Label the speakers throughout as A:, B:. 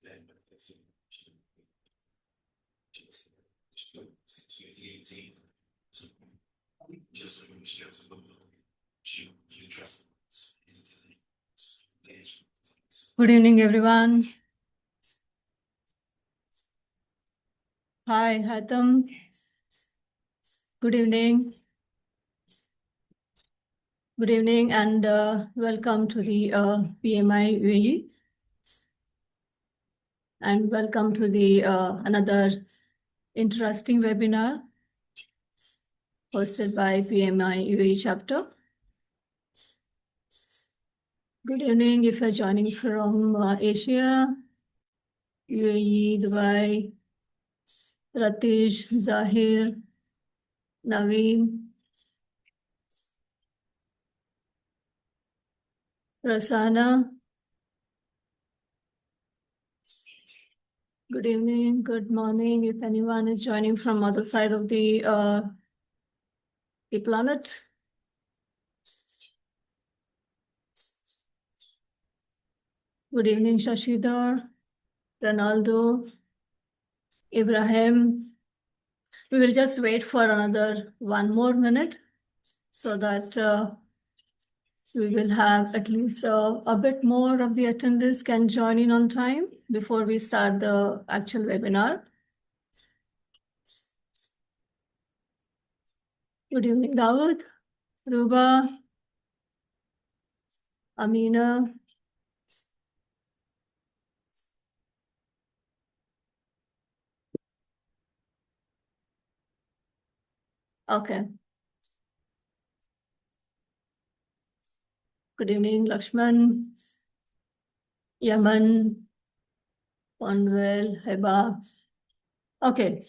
A: Good evening, everyone. Hi, Hatham. Good evening. Good evening, and welcome to the PMI UAE, and welcome to the another interesting webinar hosted by PMI UAE Chapter. Good evening if you're joining from Asia, UAE, Dubai, Ratish, Zahir, Naveen, Rasana. Good evening, good morning, if anyone is joining from other side of the planet. Good evening, Shashidhar, Ronaldo, Ibrahim. We will just wait for another 1 more minute so that we will have at least a bit more of the attendees can join in on time before we start the actual webinar. Good evening, Dawood, Ruba, Amina. Okay. Good evening, Lakshman, Yaman, Panvel, Heba. Okay.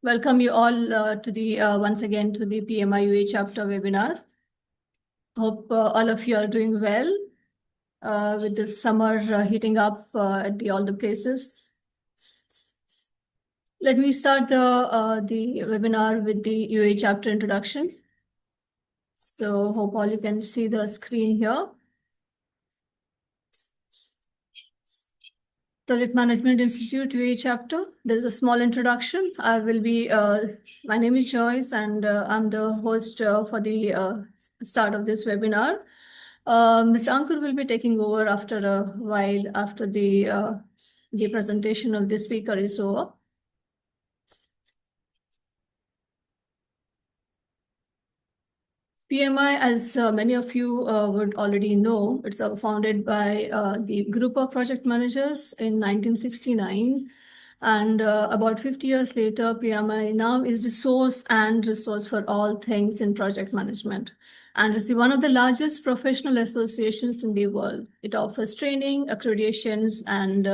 A: Welcome you all to the once again to the PMI UAE chapter webinar. Hope all of you are doing well with the summer heating up at all the places. Let me start the webinar with the UAE chapter introduction. So hope all you can see the screen here. Project Management Institute UAE chapter. There's a small introduction. I will be, my name is Joyce and I'm the host for the start of this webinar. Mr. Ankur will be taking over after a while after the presentation of the speaker is over. PMI, as many of you would already know, it's founded by the group of project managers in 1969. And about 50 years later, PMI now is the source and resource for all things in project management. And it's one of the largest professional associations in the world. It offers training, accreditations, and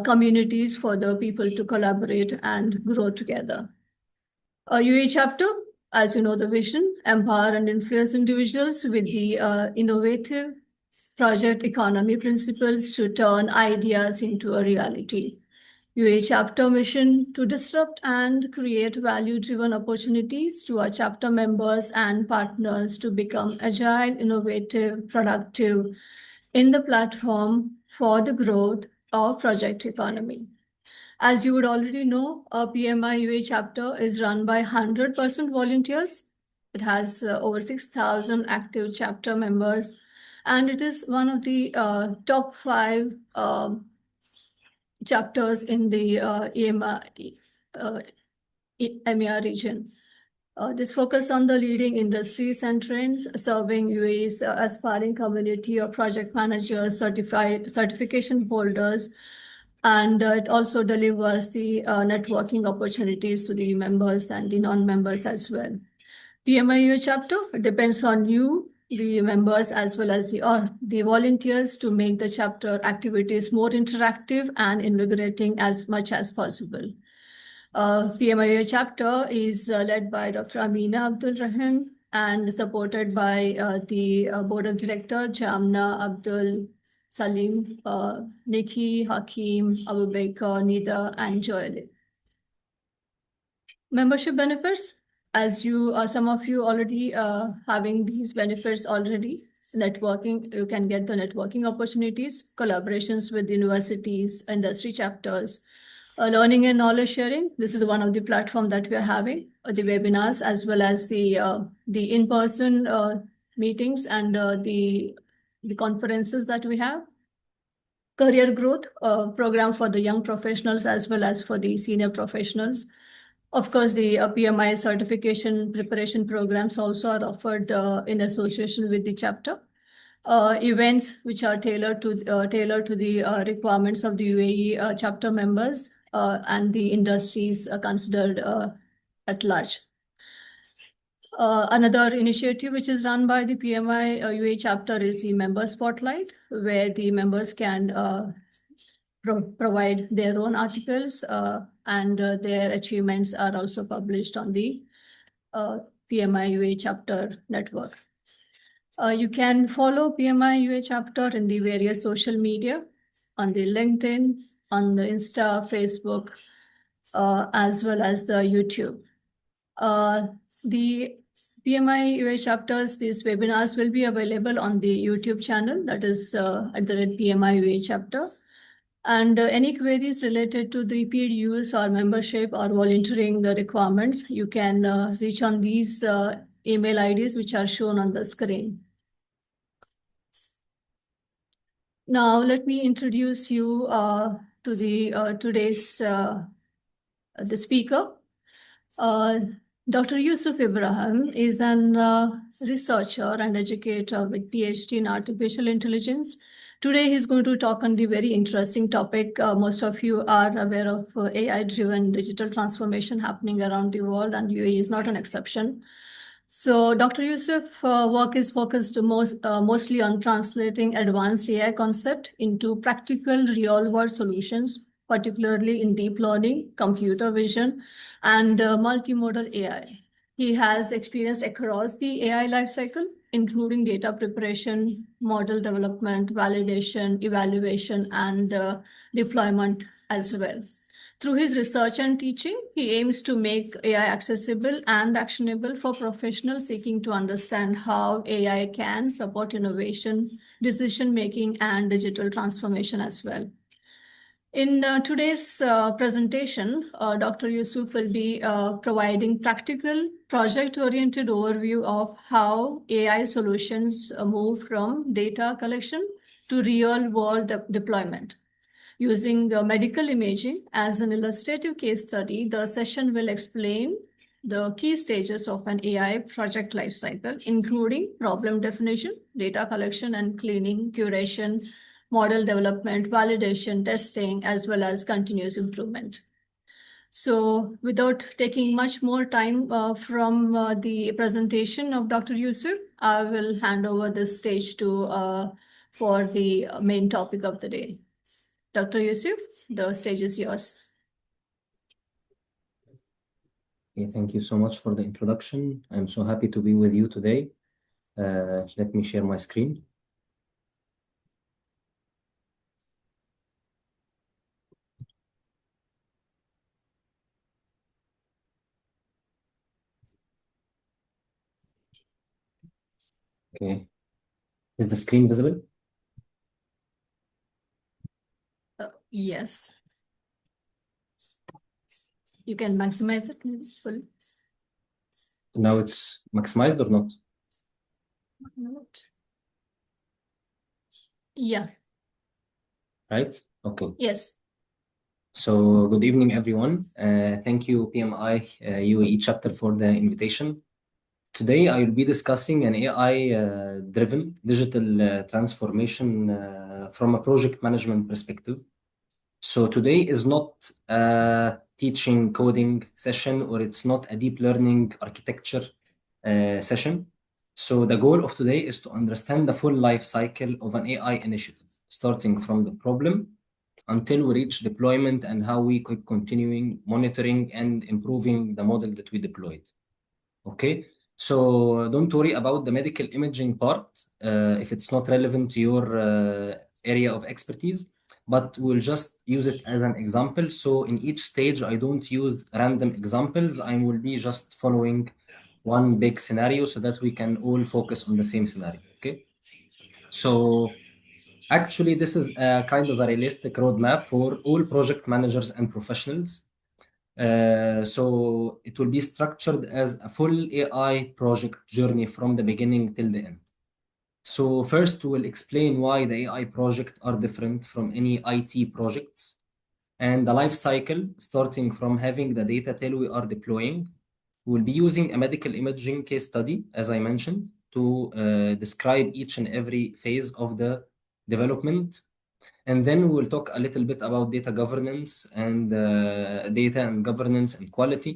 A: communities for the people to collaborate and grow together. UAE chapter, as you know, the vision, empower and influence individuals with the innovative project economy principles to turn ideas into a reality. UAE chapter mission to disrupt and create value-driven opportunities to our chapter members and partners to become agile, innovative, productive in the platform for the growth of project economy. As you would already know, our PMI UAE chapter is run by 100% volunteers. It has over 6,000 active chapter members, and it is one of the top 5 chapters in the EMEA region. This focus on the leading industries and trends, serving UAE's aspiring community of project managers, certification holders, and it also delivers the networking opportunities to the members and the non-members as well. PMI UAE chapter depends on you, the members, as well as the volunteers to make the chapter activities more interactive and invigorating as much as possible. PMI UAE chapter is led by Dr. Amina Abdul Rahim and supported by the board of director Jamna Abdul Salim, Nikki, Hakim, Abu Bakr, Nida, and Joel. Membership benefits. as you, some of you already having these benefits already, networking, you can get the networking opportunities, collaborations with universities, industry chapters, learning and knowledge sharing. This is one of the platform that we are having, the webinars, as well as the in-person meetings and the conferences that we have. Career growth program for the young professionals as well as for the senior professionals. Of course, the PMI certification preparation programs also are offered in association with the chapter. Events which are tailored to the requirements of the UAE chapter members and the industries considered at large. Another initiative which is run by the PMI UAE chapter is the member spotlight, where the members can provide their own articles and their achievements are also published on the PMI UAE chapter network. You can follow PMI UAE chapter in the various social media, on the LinkedIn, on the Insta, Facebook, as well as the YouTube. The PMI UAE chapters, these webinars will be available on the YouTube channel, that is at the PMI UAE chapter. And any queries related to the PDUs or membership or volunteering requirements, you can reach on these email IDs which are shown on the screen. Now, let me introduce you to the today's the speaker. Dr. Youssef Ibrahim is an researcher and educator with PhD in artificial intelligence. Today, he's going to talk on the very interesting topic. Most of you are aware of AI-driven digital transformation happening around the world, and UAE is not an exception. So Dr. Youssef work is focused mostly on translating advanced AI concept into practical real-world solutions, particularly in deep learning, computer vision, and multimodal AI. He has experience across the AI lifecycle, including data preparation, model development, validation, evaluation, and deployment as well. Through his research and teaching, he aims to make AI accessible and actionable for professionals seeking to understand how AI can support innovation, decision-making, and digital transformation as well. In today's presentation, Dr. Youssef will be providing practical, project-oriented overview of how AI solutions move from data collection to real-world deployment. Using medical imaging as an illustrative case study, the session will explain the key stages of an AI project lifecycle, including problem definition, data collection and cleaning, curation, model development, validation, testing, as well as continuous improvement. So without taking much more time from the presentation of Dr. Youssef, I will hand over the stage to for the main topic of the day. Dr. Youssef, the stage is yours.
B: Okay, thank you so much for the introduction. I'm so happy to be with you today. Let me share my screen. Okay, is the screen visible?
A: Yes. You can maximize it fully.
B: Now it's maximized or not?
A: Not. Yeah.
B: Right? Okay.
A: Yes.
B: So good evening, everyone. Thank you, PMI UAE Chapter, for the invitation. Today, I will be discussing an AI-driven digital transformation from a project management perspective. So today is not a teaching coding session, or it's not a deep learning architecture session. So the goal of today is to understand the full life cycle of an AI initiative, starting from the problem until we reach deployment and how we keep continuing monitoring and improving the model that we deployed. Okay, so don't worry about the medical imaging part if it's not relevant to your area of expertise, but we'll just use it as an example. So in each stage, I don't use random examples. I will be just following one big scenario so that we can all focus on the same scenario. Okay. So actually, this is a kind of a realistic roadmap for all project managers and professionals. So it will be structured as a full AI project journey from the beginning till the end. So first, we'll explain why the AI projects are different from any IT projects and the life cycle, starting from having the data till we are deploying. We'll be using a medical imaging case study, as I mentioned, to describe each and every phase of the development. And then we'll talk a little bit about data governance and data and governance and quality.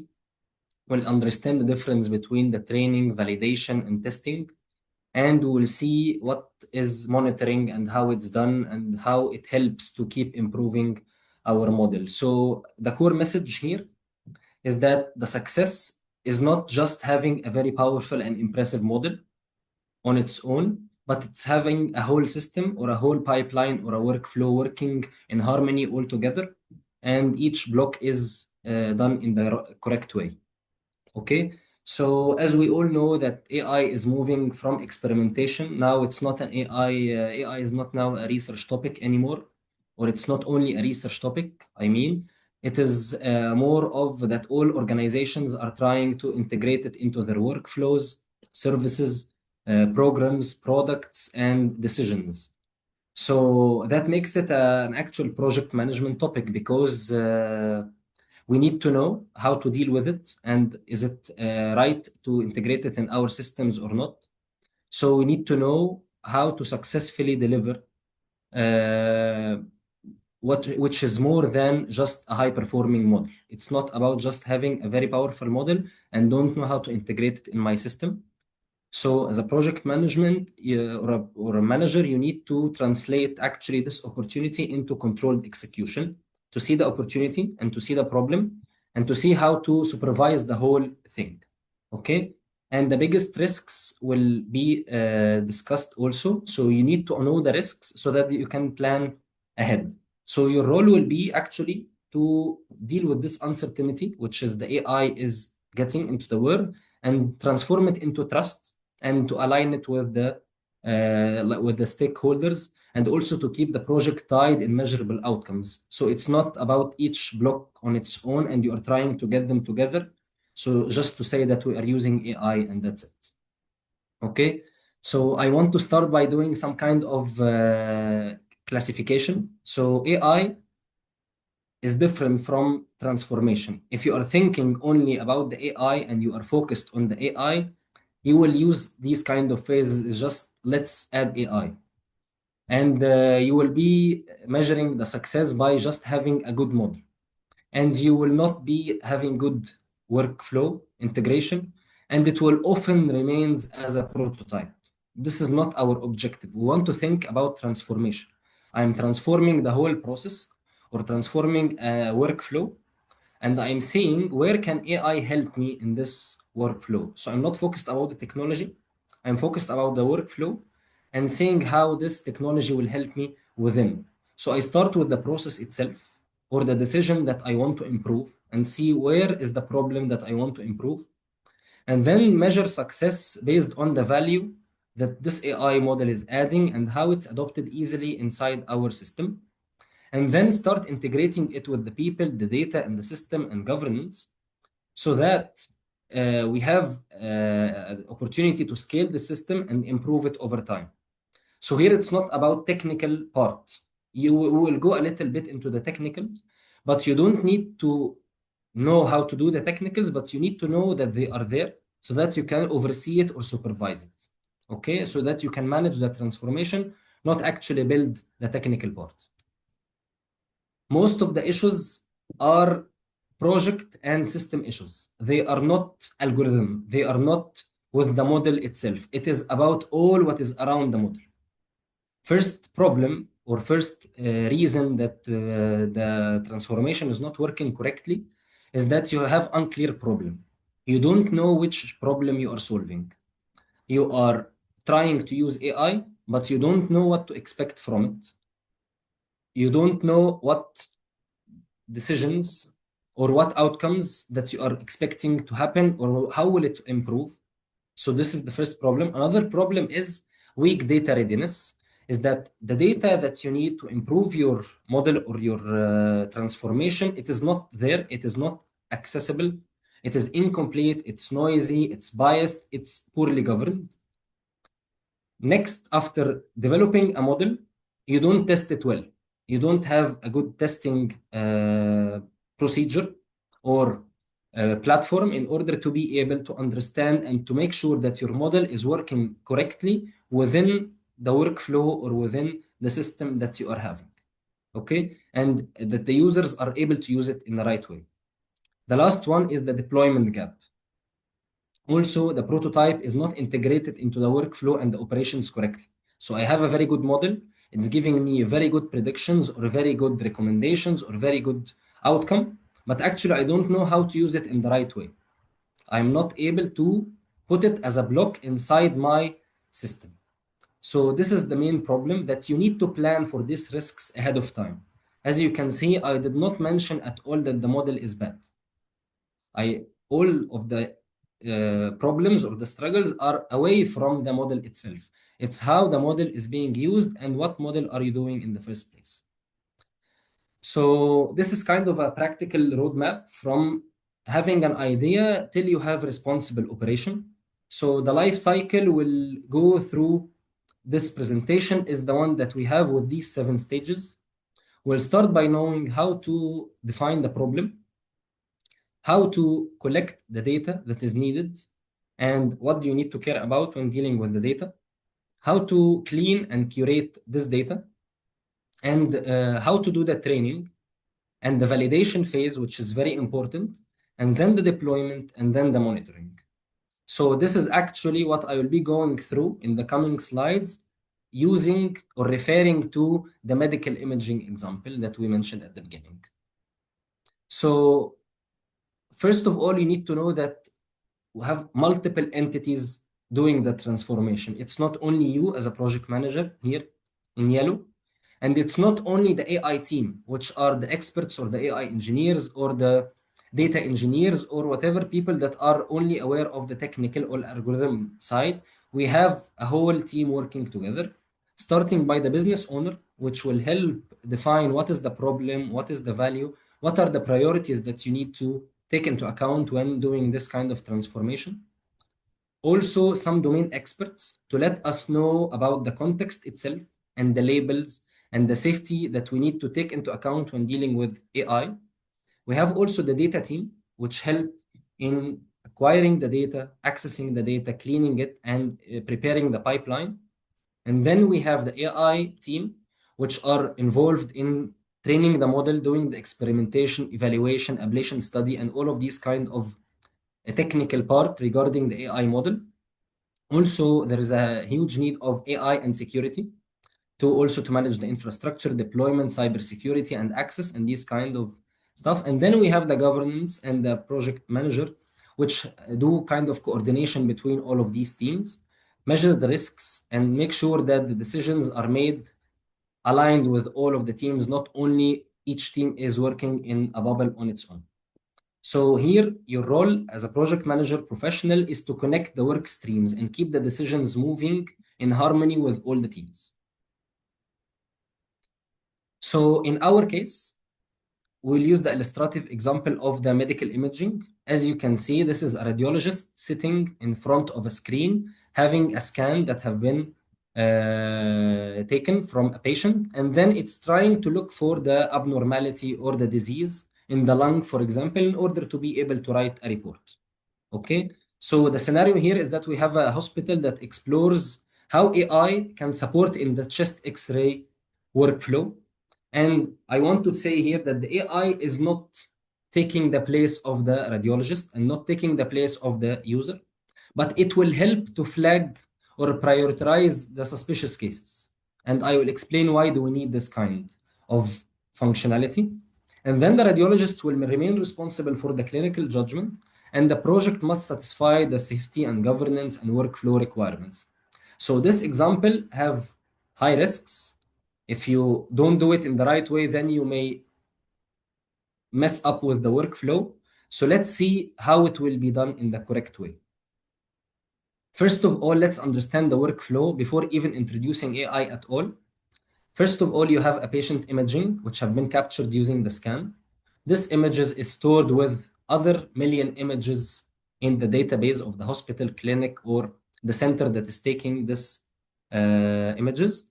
B: We'll understand the difference between the training, validation, and testing. And we'll see what is monitoring and how it's done and how it helps to keep improving our model. So the core message here is that the success is not just having a very powerful and impressive model on its own, but it's having a whole system or a whole pipeline or a workflow working in harmony all together, and each block is done in the correct way. Okay, so as we all know that AI is moving from experimentation. Now it's not an AI. AI is not now a research topic anymore, or it's not only a research topic. I mean, it is more of that all organizations are trying to integrate it into their workflows, services, programs, products, and decisions. So that makes it an actual project management topic because we need to know how to deal with it and is it right to integrate it in our systems or not. So we need to know how to successfully deliver uh, which is more than just a high performing model. It's not about just having a very powerful model and don't know how to integrate it in my system. So as a project management or a manager, you need to translate actually this opportunity into controlled execution, to see the opportunity and to see the problem and to see how to supervise the whole thing. Okay. And the biggest risks will be discussed also. So you need to know the risks so that you can plan ahead. So your role will be actually to deal with this uncertainty, which is the AI is getting into the world, and transform it into trust and to align it with the stakeholders, and also to keep the project tied in measurable outcomes. So it's not about each block on its own and you are trying to get them together. So just to say that we are using AI and that's it. Okay. So I want to start by doing some kind of classification. So AI is different from transformation. If you are thinking only about the AI and you are focused on the AI, you will use these kind of phrases, just let's add AI. And you will be measuring the success by just having a good model. And you will not be having good workflow integration, and it will often remains as a prototype. This is not our objective. We want to think about transformation. I'm transforming the whole process or transforming a workflow, and I'm seeing where can AI help me in this workflow. So I'm not focused about the technology. I'm focused about the workflow and seeing how this technology will help me within. So I start with the process itself or the decision that I want to improve and see where is the problem that I want to improve, and then measure success based on the value that this AI model is adding and how it's adopted easily inside our system, and then start integrating it with the people, the data, and the system and governance, so that we have opportunity to scale the system and improve it over time. So here it's not about technical part. We will go a little bit into the technicals, but you don't need to know how to do the technicals, but you need to know that they are there so that you can oversee it or supervise it. Okay, so that you can manage the transformation, not actually build the technical part. Most of the issues are project and system issues. They are not algorithm. They are not with the model itself. It is about all what is around the model. First problem or first reason that the transformation is not working correctly is that you have unclear problem. You don't know which problem you are solving. You are trying to use AI, but you don't know what to expect from it. You don't know what decisions or what outcomes that you are expecting to happen or how will it improve. So this is the first problem. Another problem is weak data readiness, is that the data that you need to improve your model or your transformation, it is not there, it is not accessible, it is incomplete, it's noisy, it's biased, it's poorly governed. Next, after developing a model, you don't test it well. You don't have a good testing procedure or platform in order to be able to understand and to make sure that your model is working correctly within the workflow or within the system that you are having. Okay, and that the users are able to use it in the right way. The last one is the deployment gap. Also, the prototype is not integrated into the workflow and the operations correctly. So I have a very good model. It's giving me very good predictions or very good recommendations or very good outcome, but actually I don't know how to use it in the right way. I'm not able to put it as a block inside my system. So this is the main problem, that you need to plan for these risks ahead of time. As you can see, I did not mention at all that the model is bad. All of the problems or the struggles are away from the model itself. It's how the model is being used and what model are you doing in the first place. So this is kind of a practical roadmap from having an idea till you have responsible operation. So the life cycle will go through this presentation is the one that we have with these 7 stages. We'll start by knowing how to define the problem, how to collect the data that is needed, and what do you need to care about when dealing with the data, how to clean and curate this data, and how to do the training and the validation phase, which is very important, and then the deployment, and then the monitoring. So this is actually what I will be going through in the coming slides, using or referring to the medical imaging example that we mentioned at the beginning. So first of all, you need to know that we have multiple entities doing the transformation. It's not only you as a project manager here in yellow, and it's not only the AI team, which are the experts or the AI engineers or the data engineers or whatever people that are only aware of the technical or algorithm side. We have a whole team working together, starting by the business owner, which will help define what is the problem, what is the value, what are the priorities that you need to take into account when doing this kind of transformation. Also, some domain experts to let us know about the context itself and the labels and the safety that we need to take into account when dealing with AI. We have also the data team, which help in acquiring the data, accessing the data, cleaning it, and preparing the pipeline. And then we have the AI team, which are involved in training the model, doing the experimentation, evaluation, ablation study, and all of these kind of a technical part regarding the AI model. Also, there is a huge need of AI and security to manage the infrastructure, deployment, cybersecurity, and access, and these kind of stuff. And then we have the governance and the project manager, which do kind of coordination between all of these teams, measure the risks, and make sure that the decisions are made aligned with all of the teams, not only each team is working in a bubble on its own. So here, your role as a project manager professional is to connect the work streams and keep the decisions moving in harmony with all the teams. So in our case, we'll use the illustrative example of the medical imaging. As you can see, this is a radiologist sitting in front of a screen, having a scan that have been taken from a patient, and then it's trying to look for the abnormality or the disease in the lung, for example, in order to be able to write a report. Okay, so the scenario here is that we have a hospital that explores how AI can support in the chest X-ray workflow. And I want to say here that the AI is not taking the place of the radiologist and not taking the place of the user, but it will help to flag or prioritize the suspicious cases. And I will explain why do we need this kind of functionality. And then the radiologist will remain responsible for the clinical judgment, and the project must satisfy the safety and governance and workflow requirements. So this example have high risks. If you don't do it in the right way, then you may mess up with the workflow. So let's see how it will be done in the correct way. First of all, let's understand the workflow before even introducing AI at all. First of all, you have a patient imaging, which have been captured using the scan. This images is stored with other million images in the database of the hospital, clinic, or the center that is taking this images.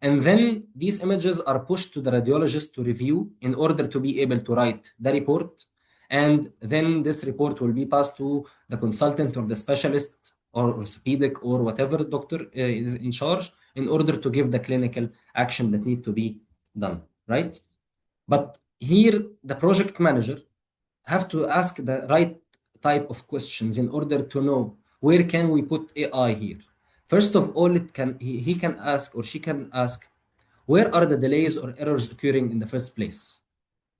B: And then these images are pushed to the radiologist to review in order to be able to write the report. And then this report will be passed to the consultant or the specialist or orthopedic or whatever doctor is in charge in order to give the clinical action that need to be done, right? But here the project manager have to ask the right type of questions in order to know where can we put AI here. First of all, he can ask or she can ask, where are the delays or errors occurring in the first place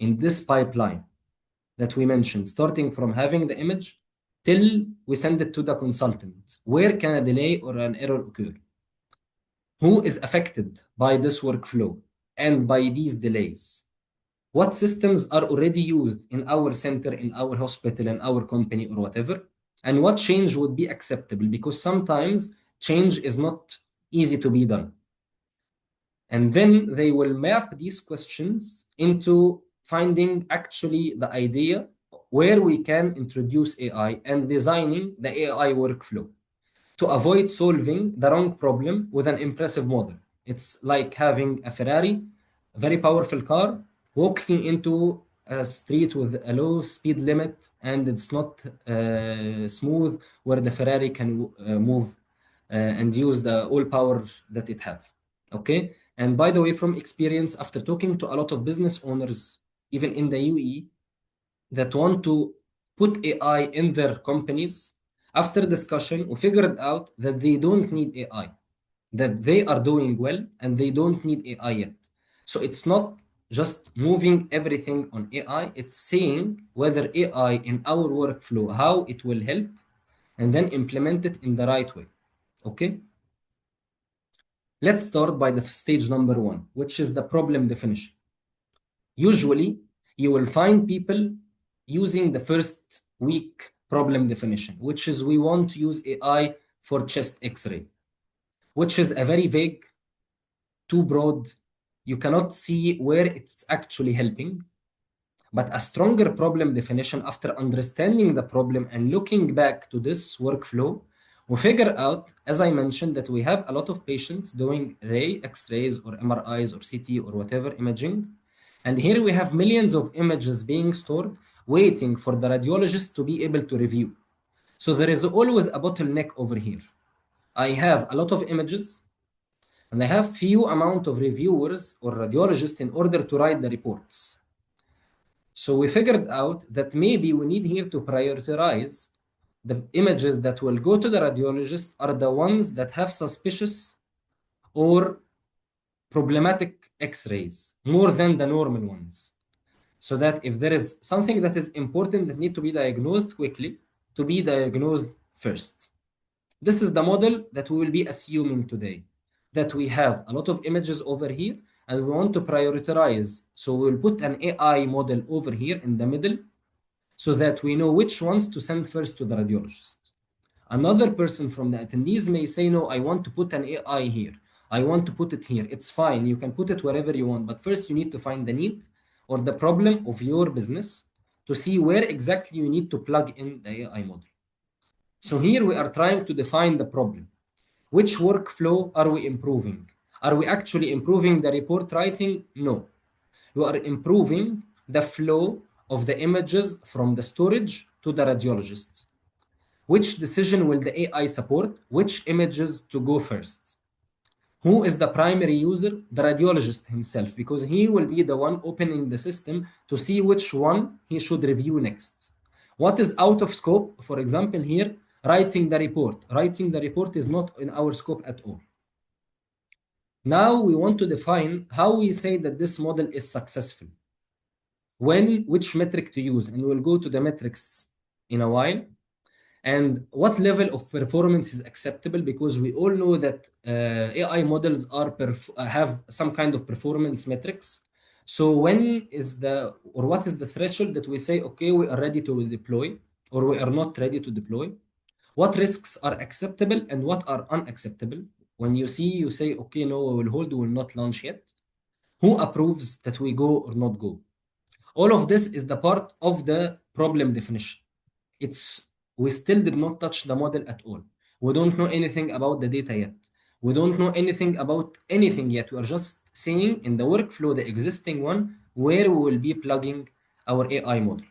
B: in this pipeline that we mentioned, starting from having the image till we send it to the consultant? Where can a delay or an error occur? Who is affected by this workflow and by these delays? What systems are already used in our center, in our hospital, in our company, or whatever, and what change would be acceptable, because sometimes change is not easy to be done. And then they will map these questions into finding actually the idea where we can introduce AI and designing the AI workflow to avoid solving the wrong problem with an impressive model. It's like having a Ferrari, a very powerful car, walking into a street with a low speed limit, and it's not smooth where the Ferrari can move and use the all power that it have. Okay. And by the way, from experience, after talking to a lot of business owners, even in the UAE, that want to put AI in their companies, after discussion, we figured out that they don't need AI, that they are doing well and they don't need AI yet. So it's not just moving everything on AI, it's seeing whether AI in our workflow, how it will help, and then implement it in the right way. Okay? Let's start by the stage number one, which is the problem definition. Usually, you will find people using the first weak problem definition, which is we want to use AI for chest X-ray, which is a very vague, too broad. You cannot see where it's actually helping. But a stronger problem definition, after understanding the problem and looking back to this workflow, we figure out, as I mentioned, that we have a lot of patients doing ray, X-rays, or MRIs, or CT, or whatever imaging. And here we have millions of images being stored, waiting for the radiologist to be able to review. So there is always a bottleneck over here. I have a lot of images, and I have few amount of reviewers or radiologists in order to write the reports. So we figured out that maybe we need here to prioritize the images that will go to the radiologist are the ones that have suspicious or problematic X-rays more than the normal ones. So that if there is something that is important that need to be diagnosed quickly, to be diagnosed first. This is the model that we will be assuming today, that we have a lot of images over here and we want to prioritize. So we'll put an AI model over here in the middle so that we know which ones to send first to the radiologist. Another person from the attendees may say, no, I want to put an AI here. I want to put it here. It's fine. You can put it wherever you want. But first, you need to find the need or the problem of your business to see where exactly you need to plug in the AI model. So here we are trying to define the problem. Which workflow are we improving? Are we actually improving the report writing? No. We are improving the flow of the images from the storage to the radiologist. Which decision will the AI support? Which images to go first? Who is the primary user? The radiologist himself, because he will be the one opening the system to see which one he should review next. What is out of scope? For example, here, writing the report. Writing the report is not in our scope at all. Now we want to define how we say that this model is successful. When, which metric to use, and we'll go to the metrics in a while. And what level of performance is acceptable, because we all know that AI models have some kind of performance metrics. So when is what is the threshold that we say, okay, we are ready to deploy or we are not ready to deploy? What risks are acceptable and what are unacceptable? When you see, you say, okay, no, we will hold, we will not launch yet. Who approves that we go or not go? All of this is the part of the problem definition. It's we still did not touch the model at all. We don't know anything about the data yet. We don't know anything about anything yet. We are just saying in the workflow, the existing one, where we will be plugging our AI model.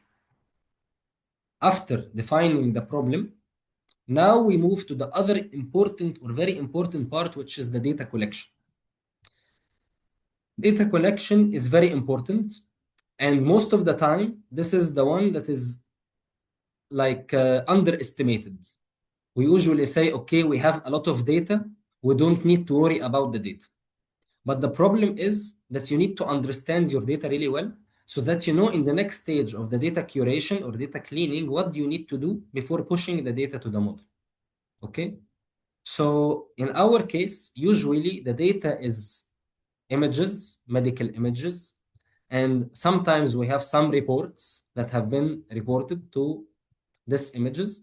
B: After defining the problem, now we move to the other important or very important part, which is the data collection. Data collection is very important, and most of the time, this is the one that is like underestimated. We usually say, okay, we have a lot of data, we don't need to worry about the data. But the problem is that you need to understand your data really well so that you know in the next stage of the data curation or data cleaning, what do you need to do before pushing the data to the model. Okay? So in our case, usually the data is images, medical images, and sometimes we have some reports that have been reported to these images,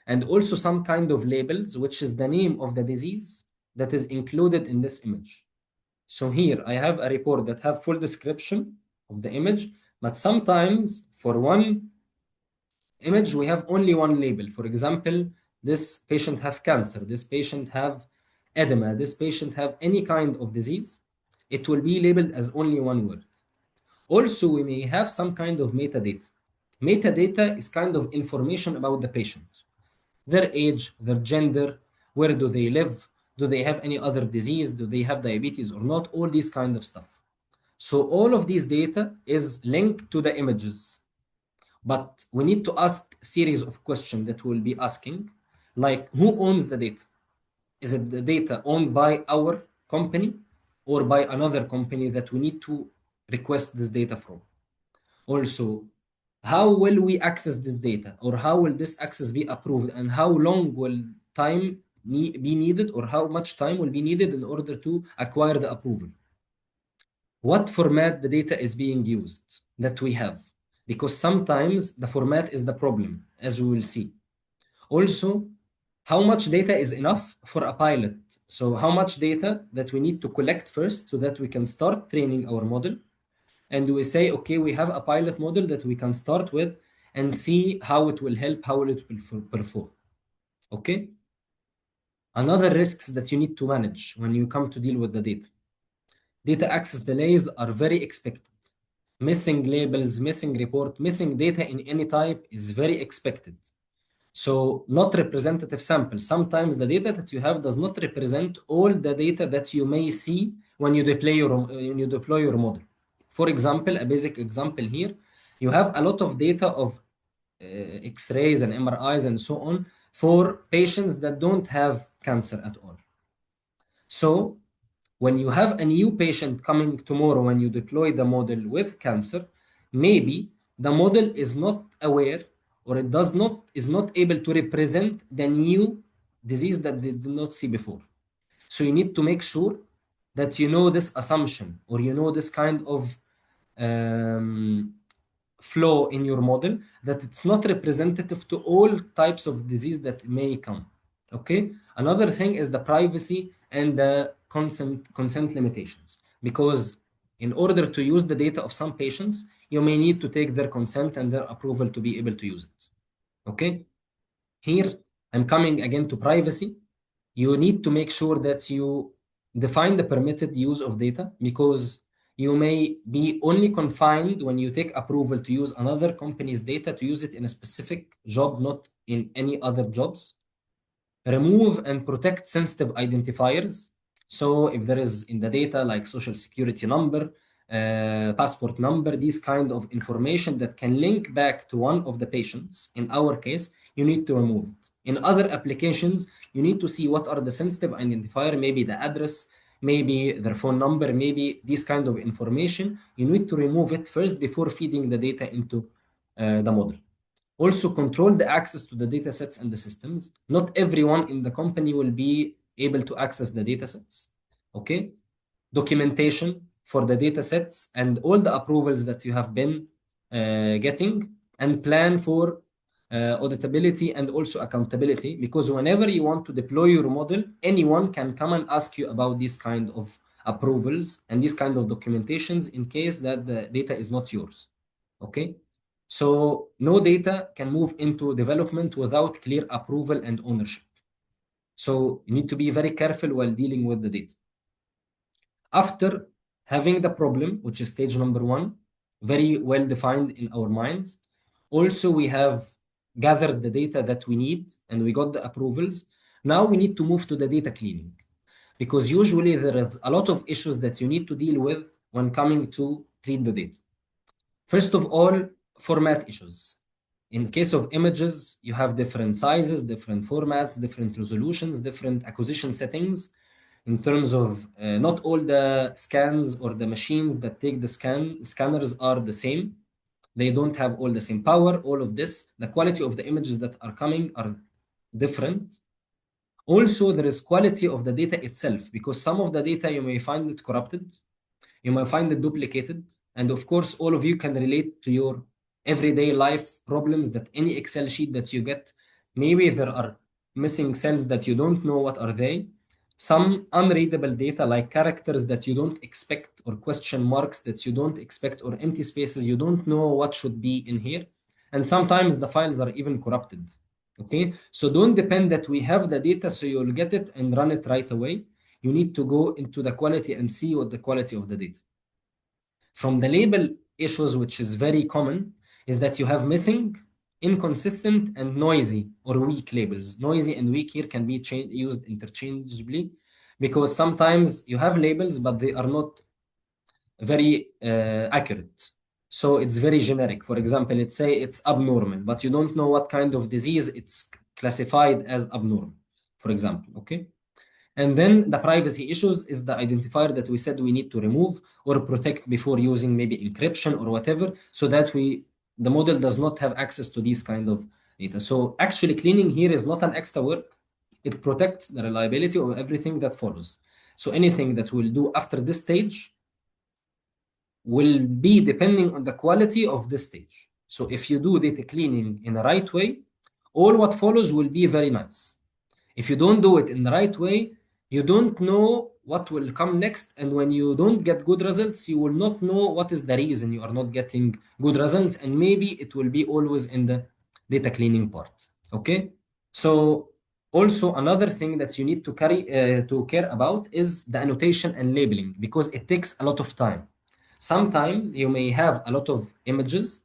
B: and also some kind of labels, which is the name of the disease that is included in this image. So here I have a report that have full description of the image, but sometimes for one image we have only one label. For example, this patient have cancer, this patient have edema, this patient have any kind of disease. It will be labeled as only one word. Also, we may have some kind of metadata. Metadata is kind of information about the patient, their age, their gender, where do they live, do they have any other disease, do they have diabetes or not, all these kind of stuff. So all of these data is linked to the images. But we need to ask a series of questions that we'll be asking, like who owns the data? Is it the data owned by our company or by another company that we need to request this data from? Also, how will we access this data, or how will this access be approved, and how long will time be needed, or how much time will be needed in order to acquire the approval? What format the data is being used that we have, because sometimes the format is the problem, as we will see. Also, how much data is enough for a pilot? So how much data that we need to collect first so that we can start training our model, and we say, okay, we have a pilot model that we can start with and see how it will help, how it will perform. Okay? Another risks that you need to manage when you come to deal with the data. Data access delays are very expected. Missing labels, missing report, missing data in any type is very expected. So not representative sample. Sometimes the data that you have does not represent all the data that you may see when you deploy your model. For example, a basic example here, you have a lot of data of X-rays and MRIs and so on for patients that don't have cancer at all. So when you have a new patient coming tomorrow, when you deploy the model with cancer, maybe the model is not aware, or it is not able to represent the new disease that they did not see before. So you need to make sure that you know this assumption, or you know this kind of um, flow in your model, that it's not representative to all types of disease that may come. Okay. Another thing is the privacy and the consent limitations, because in order to use the data of some patients, you may need to take their consent and their approval to be able to use it. Okay. Here I'm coming again to privacy. You need to make sure that you define the permitted use of data, because you may be only confined when you take approval to use another company's data to use it in a specific job, not in any other jobs. Remove and protect sensitive identifiers. So if there is in the data like social security number, passport number, these kind of information that can link back to one of the patients, in our case, you need to remove it. In other applications, you need to see what are the sensitive identifier, maybe the address, maybe their phone number, maybe this kind of information. You need to remove it first before feeding the data into the model. Also control the access to the data sets and the systems. Not everyone in the company will be able to access the data sets. Okay. Documentation for the data sets and all the approvals that you have been getting, and plan for auditability, and also accountability, because whenever you want to deploy your model, anyone can come and ask you about these kind of approvals and these kind of documentations in case that the data is not yours. Okay? So no data can move into development without clear approval and ownership. So you need to be very careful while dealing with the data. After having the problem, which is stage number one, very well defined in our minds, also we have gathered the data that we need and we got the approvals. Now we need to move to the data cleaning, because usually there is a lot of issues that you need to deal with when coming to treat the data. First of all, format issues. In case of images, you have different sizes, different formats, different resolutions, different acquisition settings. In terms of not all the scans or the machines that take the scanners are the same. They don't have all the same power, all of this. The quality of the images that are coming are different. Also, there is quality of the data itself, because some of the data you may find it corrupted, you might find it duplicated. And of course, all of you can relate to your everyday life problems that any Excel sheet that you get, maybe there are missing cells that you don't know what are they. Some unreadable data like characters that you don't expect, or question marks that you don't expect, or empty spaces, you don't know what should be in here. And sometimes the files are even corrupted. Okay, so don't depend that we have the data so you'll get it and run it right away. You need to go into the quality and see what the quality of the data. From the label issues, which is very common, is that you have missing, inconsistent, and noisy or weak labels. Noisy and weak here can be used interchangeably, because sometimes you have labels, but they are not very accurate. So it's very generic. For example, let's say it's abnormal, but you don't know what kind of disease it's classified as abnormal, for example, okay? And then the privacy issues is the identifier that we said we need to remove or protect before using maybe encryption or whatever, so that the model does not have access to these kind of data. So actually cleaning here is not an extra work. It protects the reliability of everything that follows. So anything that we'll do after this stage will be depending on the quality of this stage. So if you do data cleaning in the right way, all what follows will be very nice. If you don't do it in the right way, you don't know what will come next. And when you don't get good results, you will not know what is the reason you are not getting good results. And maybe it will be always in the data cleaning part. Okay. So also another thing that you need to care about is the annotation and labeling, because it takes a lot of time. Sometimes you may have a lot of images,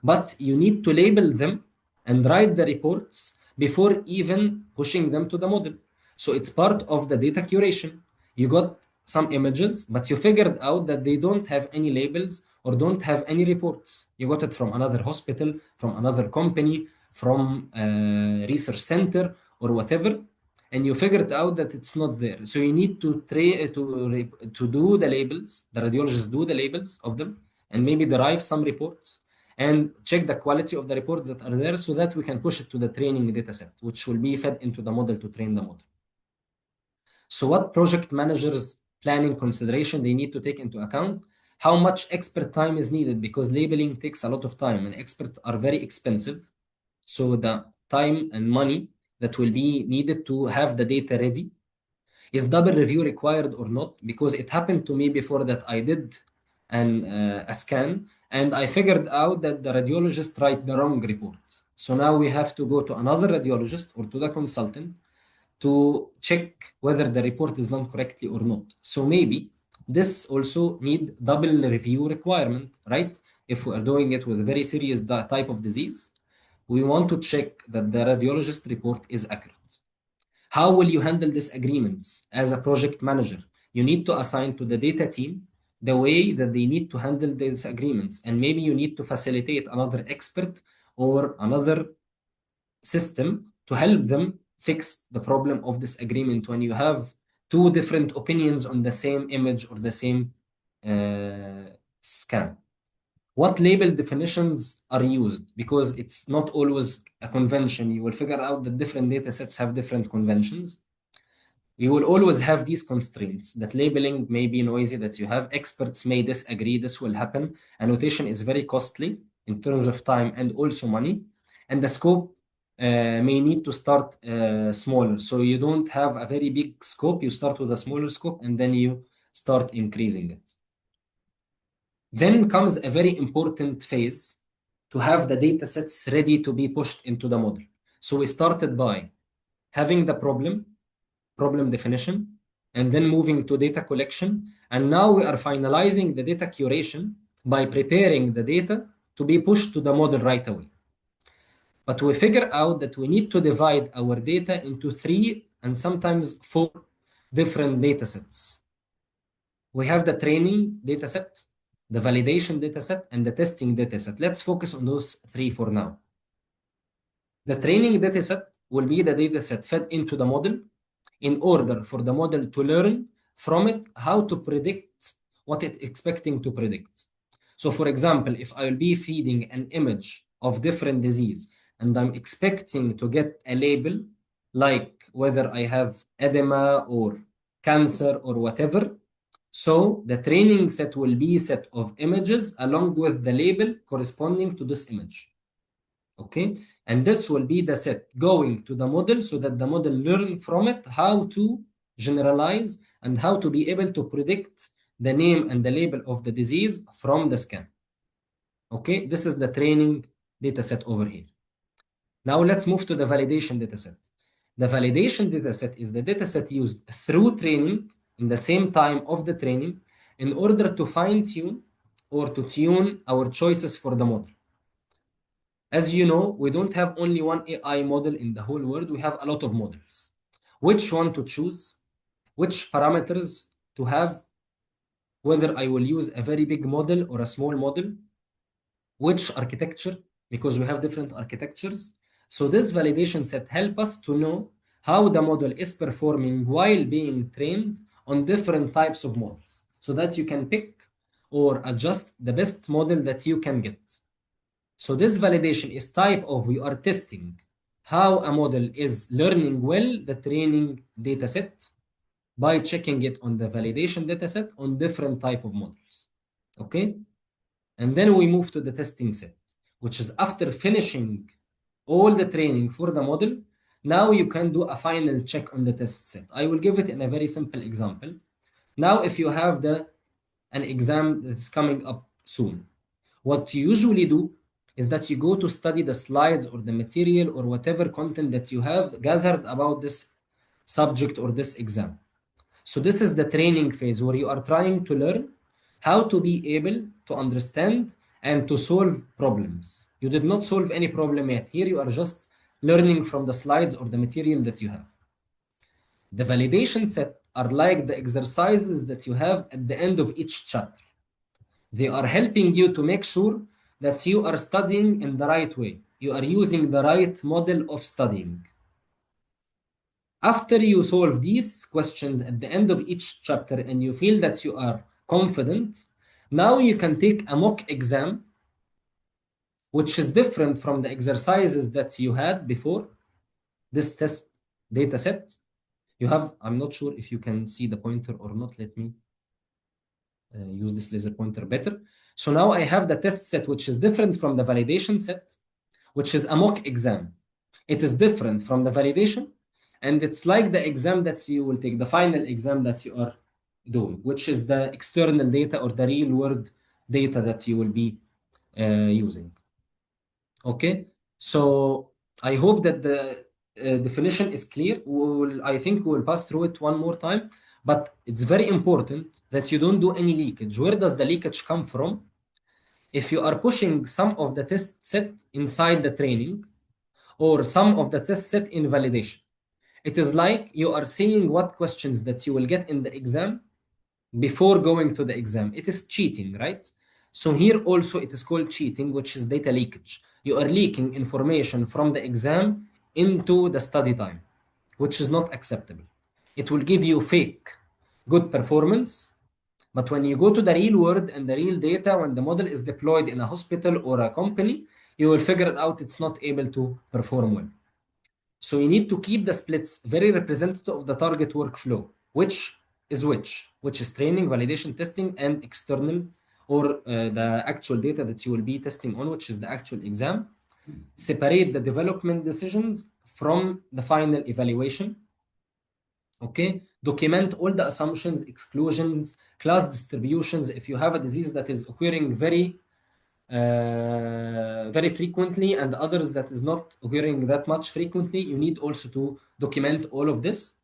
B: but you need to label them and write the reports before even pushing them to the model. So it's part of the data curation. You got some images, but you figured out that they don't have any labels or don't have any reports. You got it from another hospital, from another company, from a research center or whatever, and you figured out that it's not there. So you need to do the labels. The radiologists do the labels of them and maybe derive some reports and check the quality of the reports that are there, so that we can push it to the training data set, which will be fed into the model to train the model. So what project managers planning consideration they need to take into account? How much expert time is needed, because labeling takes a lot of time and experts are very expensive. So the time and money that will be needed to have the data ready. Is double review required or not? Because it happened to me before that I did a scan and I figured out that the radiologist write the wrong report. So now we have to go to another radiologist or to the consultant to check whether the report is done correctly or not. So maybe this also need double review requirement, right? If we are doing it with a very serious type of disease, we want to check that the radiologist report is accurate. How will you handle disagreements as a project manager? You need to assign to the data team the way that they need to handle the disagreements. And maybe you need to facilitate another expert or another system to help them fix the problem of disagreement when you have two different opinions on the same image or the same scan. What label definitions are used? Because it's not always a convention. You will figure out that different data sets have different conventions. You will always have these constraints that labeling may be noisy, that you have experts may disagree. This will happen. Annotation is very costly in terms of time and also money. and the scope may need to start smaller. So you don't have a very big scope. You start with a smaller scope and then you start increasing it. Then comes a very important phase to have the data sets ready to be pushed into the model. So we started by having the problem definition, and then moving to data collection. And now we are finalizing the data curation by preparing the data to be pushed to the model right away. But we figure out that we need to divide our data into 3 and sometimes 4 different data sets. We have the training data set, the validation data set, and the testing data set. Let's focus on those 3 for now. The training data set will be the data set fed into the model in order for the model to learn from it how to predict what it's expecting to predict. So for example, if I will be feeding an image of different disease and I'm expecting to get a label like whether I have edema or cancer or whatever, so the training set will be a set of images along with the label corresponding to this image. Okay, and this will be the set going to the model so that the model learn from it how to generalize and how to be able to predict the name and the label of the disease from the scan. Okay, this is the training data set over here. Now let's move to the validation data set. The validation data set is the data set used through training in the same time of the training in order to fine tune or to tune our choices for the model. As you know, we don't have only one AI model in the whole world. We have a lot of models. Which one to choose? Which parameters to have? Whether I will use a very big model or a small model? Which architecture? Because we have different architectures. So this validation set helps us to know how the model is performing while being trained on different types of models so that you can pick or adjust the best model that you can get. So this validation is type of we are testing how a model is learning well the training data set by checking it on the validation data set on different type of models. Okay? And then we move to the testing set, which is after finishing all the training for the model, now you can do a final check on the test set. I will give it in a very simple example. Now, if you have an exam that's coming up soon, what you usually do is that you go to study the slides or the material or whatever content that you have gathered about this subject or this exam. So this is the training phase where you are trying to learn how to be able to understand and to solve problems. You did not solve any problem yet. Here you are just learning from the slides or the material that you have. The validation set are like the exercises that you have at the end of each chapter. They are helping you to make sure that you are studying in the right way. You are using the right model of studying. After you solve these questions at the end of each chapter and you feel that you are confident, now you can take a mock exam, which is different from the exercises that you had before this test data set. You have, I'm not sure if you can see the pointer or not. Let me use this laser pointer better. So now I have the test set, which is different from the validation set, which is a mock exam. It is different from the validation, and it's like the exam that you will take, the final exam that you are doing, which is the external data or the real world data that you will be using. Okay, so I hope that the definition is clear. I think we'll pass through it one more time, but it's very important that you don't do any leakage. Where does the leakage come from? If you are pushing some of the test set inside the training or some of the test set in validation, it is like you are seeing what questions that you will get in the exam before going to the exam. It is cheating, right? So here also it is called cheating, which is data leakage. You are leaking information from the exam into the study time, which is not acceptable. It will give you fake good performance, but when you go to the real world and the real data, when the model is deployed in a hospital or a company, you will figure it out it's not able to perform well. So you need to keep the splits very representative of the target workflow, which is training, validation, testing, and external or the actual data that you will be testing on, which is the actual exam. separate the development decisions from the final evaluation. Okay, document all the assumptions, exclusions, class distributions. If you have a disease that is occurring very frequently and others that is not occurring that much frequently, you need also to document all of this.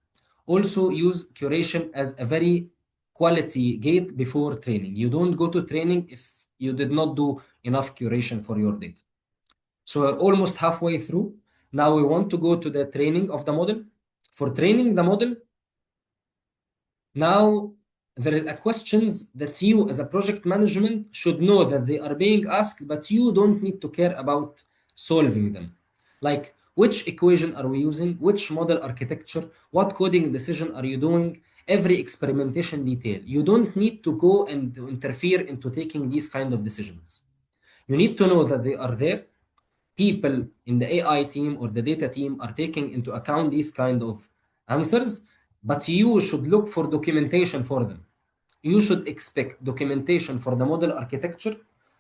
B: Also use curation as a very quality gate before training. You don't go to training if you did not do enough curation for your data. So we're almost halfway through. Now we want to go to the training of the model. For training the model, now there is a questions that you as a project management should know that they are being asked, but you don't need to care about solving them. Like which equation are we using, which model architecture, what coding decision are you doing, every experimentation detail. You don't need to go and to interfere into taking these kind of decisions. You need to know that they are there. People in the AI team or the data team are taking into account these kind of answers, but you should look for documentation for them. You should expect documentation for the model architecture,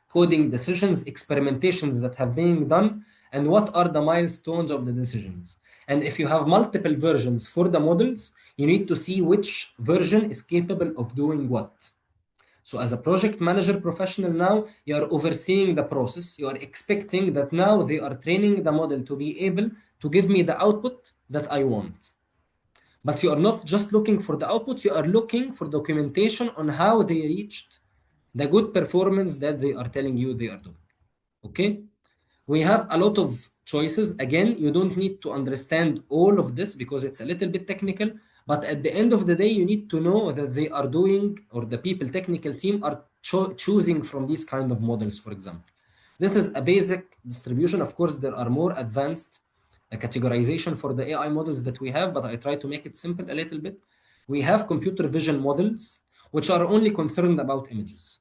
B: coding decisions, experimentations that have been done, and what are the milestones of the decisions. And if you have multiple versions for the models, you need to see which version is capable of doing what. So as a project manager professional now, you are overseeing the process. You are expecting that now they are training the model to be able to give me the output that I want. But you are not just looking for the output, you are looking for documentation on how they reached the good performance that they are telling you they are doing. Okay? We have a lot of choices. Again, you don't need to understand all of this because it's a little bit technical. But at the end of the day, you need to know that they are doing, or the people technical team are choosing from these kind of models, for example. This is a basic distribution. Of course, there are more advanced categorization for the AI models that we have, but I try to make it simple a little bit. We have computer vision models, which are only concerned about images.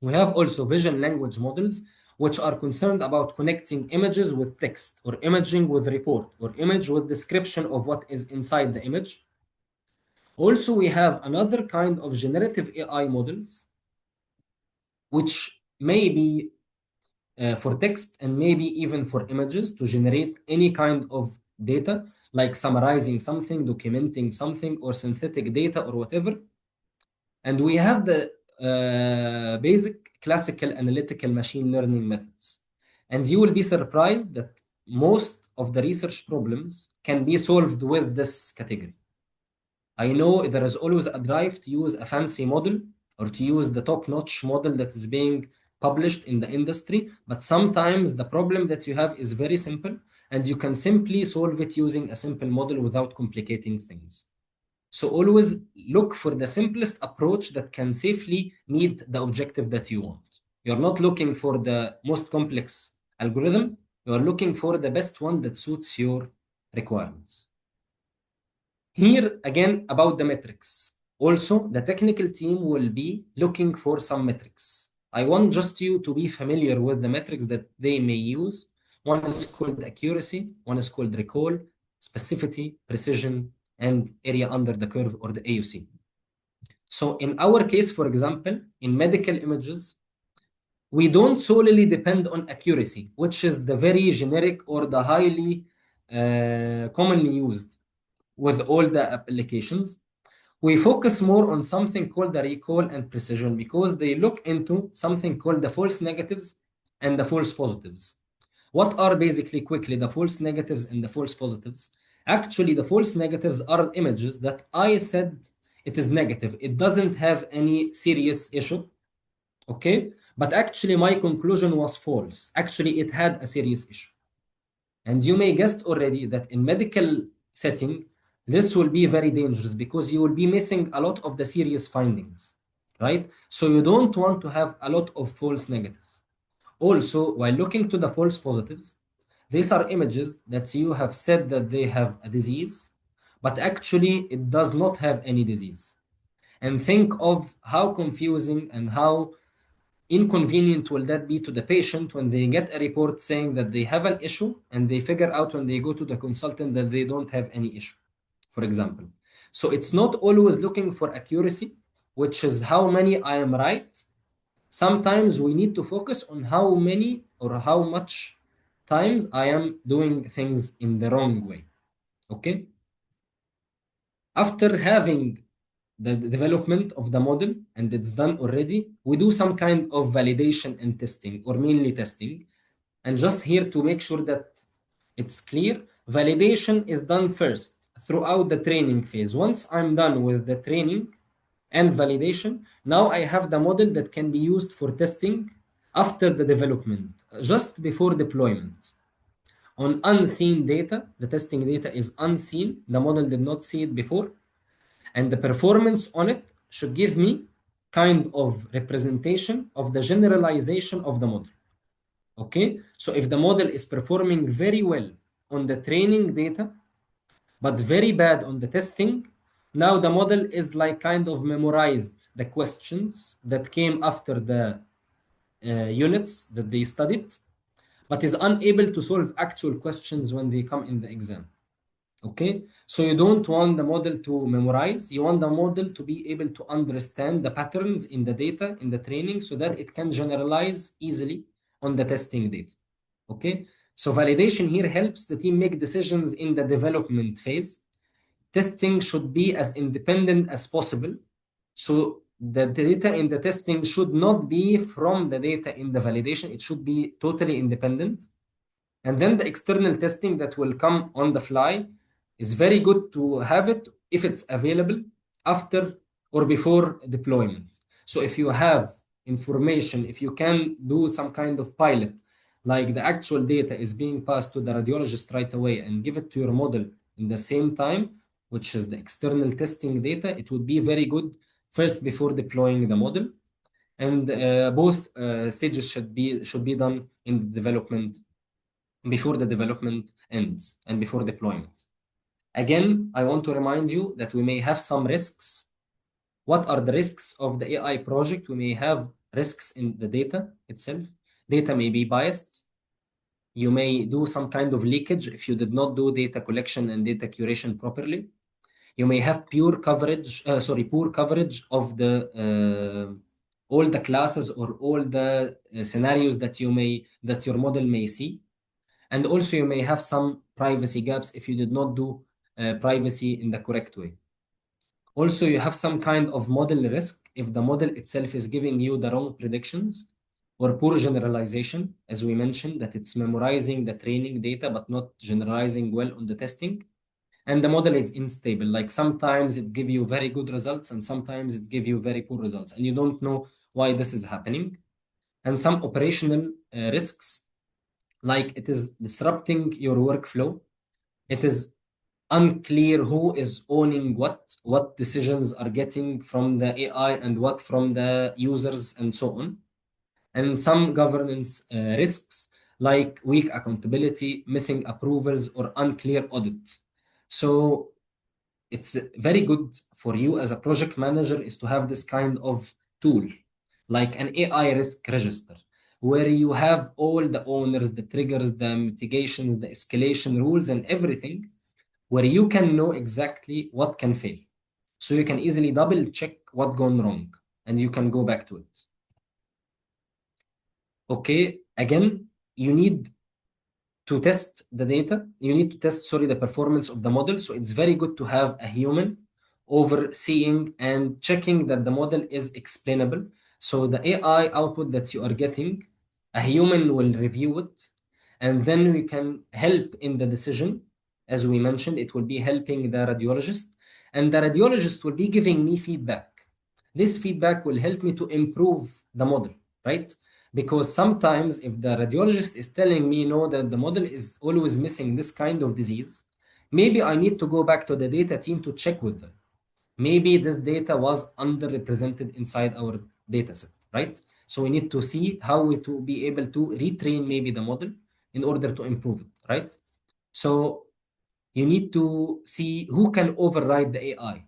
B: We have also vision language models, which are concerned about connecting images with text, or imaging with report, or image with description of what is inside the image. Also, we have another kind of generative AI models, which may be for text and maybe even for images to generate any kind of data, like summarizing something, documenting something, or synthetic data, or whatever. And we have the basic classical analytical machine learning methods. And you will be surprised that most of the research problems can be solved with this category. I know there is always a drive to use a fancy model or to use the top-notch model that is being published in the industry, but sometimes the problem that you have is very simple, and you can simply solve it using a simple model without complicating things. So always look for the simplest approach that can safely meet the objective that you want. You're not looking for the most complex algorithm. You are looking for the best one that suits your requirements. Here again about the metrics. Also, the technical team will be looking for some metrics. I want just you to be familiar with the metrics that they may use. One is called accuracy, one is called recall, specificity, precision, and area under the curve, or the AUC. So in our case, for example, in medical images, we don't solely depend on accuracy, which is the very generic or the highly commonly used with all the applications. We focus more on something called the recall and precision because they look into something called the false negatives and the false positives. What are basically quickly the false negatives and the false positives? Actually, the false negatives are images that I said it is negative. It doesn't have any serious issue. Okay? But actually, my conclusion was false. Actually, it had a serious issue. And you may guess already that in medical setting, this will be very dangerous because you will be missing a lot of the serious findings, right? So you don't want to have a lot of false negatives. Also, while looking to the false positives, these are images that you have said that they have a disease, but actually it does not have any disease. And think of how confusing and how inconvenient will that be to the patient when they get a report saying that they have an issue and they figure out when they go to the consultant that they don't have any issue, for example. So it's not always looking for accuracy, which is how many I am right. Sometimes we need to focus on how many or how much times I am doing things in the wrong way. Okay. After having the development of the model and it's done already, we do some kind of validation and testing, or mainly testing. And just here to make sure that it's clear, validation is done first throughout the training phase. Once I'm done with the training and validation, now I have the model that can be used for testing after the development, just before deployment. On unseen data, the testing data is unseen, the model did not see it before, and the performance on it should give me kind of representation of the generalization of the model. Okay, so if the model is performing very well on the training data but very bad on the testing, now the model is like kind of memorized the questions that came after the units that they studied, but is unable to solve actual questions when they come in the exam. Okay, so you don't want the model to memorize, you want the model to be able to understand the patterns in the data in the training so that it can generalize easily on the testing data. Okay, so validation here helps the team make decisions in the development phase. Testing should be as independent as possible. So the data in the testing should not be from the data in the validation, it should be totally independent. And then the external testing that will come on the fly is very good to have it if it's available after or before deployment. So if you have information, if you can do some kind of pilot, like the actual data is being passed to the radiologist right away and give it to your model in the same time, which is the external testing data, it would be very good first before deploying the model. And both stages should be done in the development before the development ends and before deployment. Again, I want to remind you that we may have some risks. What are the risks of the AI project? We may have risks in the data itself. Data may be biased. You may do some kind of leakage if you did not do data collection and data curation properly. You may have poor coverage of the all the classes or all the scenarios that your model may see. And also you may have some privacy gaps if you did not do privacy in the correct way. Also, you have some kind of model risk if the model itself is giving you the wrong predictions or poor generalization, as we mentioned, that it's memorizing the training data but not generalizing well on the testing. And the model is unstable. Like sometimes it give you very good results and sometimes it give you very poor results, and you don't know why this is happening. And some operational risks, like it is disrupting your workflow. It is unclear who is owning what decisions are getting from the AI and what from the users and so on. And some governance risks like weak accountability, missing approvals, or unclear audit. So it's very good for you as a project manager is to have this kind of tool, like an AI risk register, where you have all the owners, the triggers, the mitigations, the escalation rules, and everything, where you can know exactly what can fail. So you can easily double check what gone wrong and you can go back to it. Okay, again, you need to test the data. You need to test, sorry, the performance of the model. So it's very good to have a human overseeing and checking that the model is explainable. So the AI output that you are getting, a human will review it, and then we can help in the decision. As we mentioned, it will be helping the radiologist, and the radiologist will be giving me feedback. This feedback will help me to improve the model, right? Because sometimes if the radiologist is telling me no, that the model is always missing this kind of disease, maybe I need to go back to the data team to check with them. Maybe this data was underrepresented inside our data set, right? So we need to see how we to be able to retrain maybe the model in order to improve it, right? So you need to see who can override the AI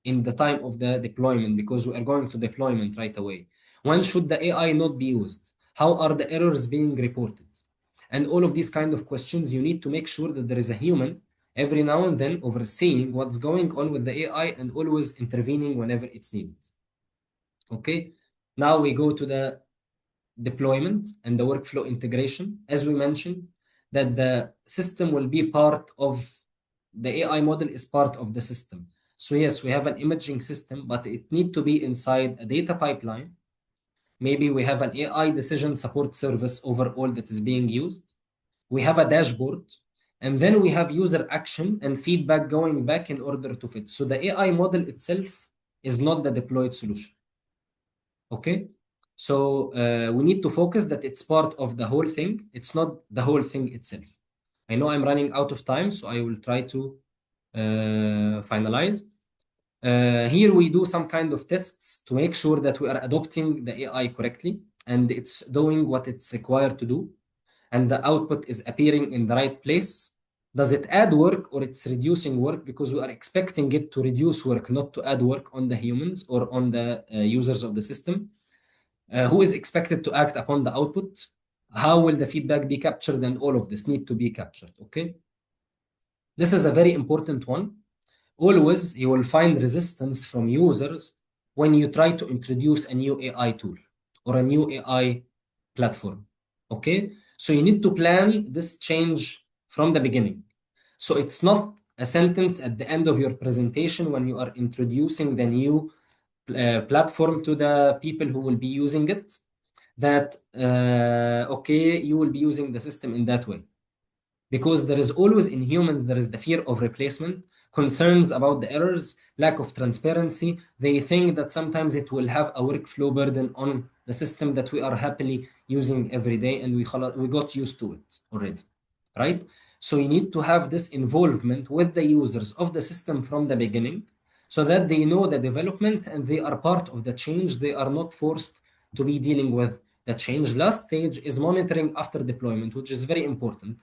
B: in the time of the deployment, because we are going to deployment right away. When should the AI not be used? How are the errors being reported? And all of these kind of questions, you need to make sure that there is a human every now and then overseeing what's going on with the AI and always intervening whenever it's needed. Okay, now we go to the deployment and the workflow integration. As we mentioned, that the system will be part of the AI model is part of the system. So yes, we have an imaging system, but it need to be inside a data pipeline. Maybe we have an AI decision support service overall that is being used. We have a dashboard, and then we have user action and feedback going back in order to fit. So the AI model itself is not the deployed solution. Okay? So we need to focus that it's part of the whole thing. It's not the whole thing itself. I know I'm running out of time, so I will try to finalize. Here we do some kind of tests to make sure that we are adopting the AI correctly and it's doing what it's required to do, and the output is appearing in the right place. Does it add work or it's reducing work? Because we are expecting it to reduce work, not to add work on the humans or on the users of the system. Who is expected to act upon the output? How will the feedback be captured? And all of this need to be captured. Okay. This is a very important one. Always you will find resistance from users when you try to introduce a new AI tool or a new AI platform. Okay. So you need to plan this change from the beginning. So it's not a sentence at the end of your presentation when you are introducing the new platform to the people who will be using it that, okay, you will be using the system in that way. Because there is always in humans, there is the fear of replacement, concerns about the errors, lack of transparency. They think that sometimes it will have a workflow burden on the system that we are happily using every day, and we got used to it already, right? So you need to have this involvement with the users of the system from the beginning so that they know the development and they are part of the change. They are not forced to be dealing with the change. Last stage is monitoring after deployment, which is very important.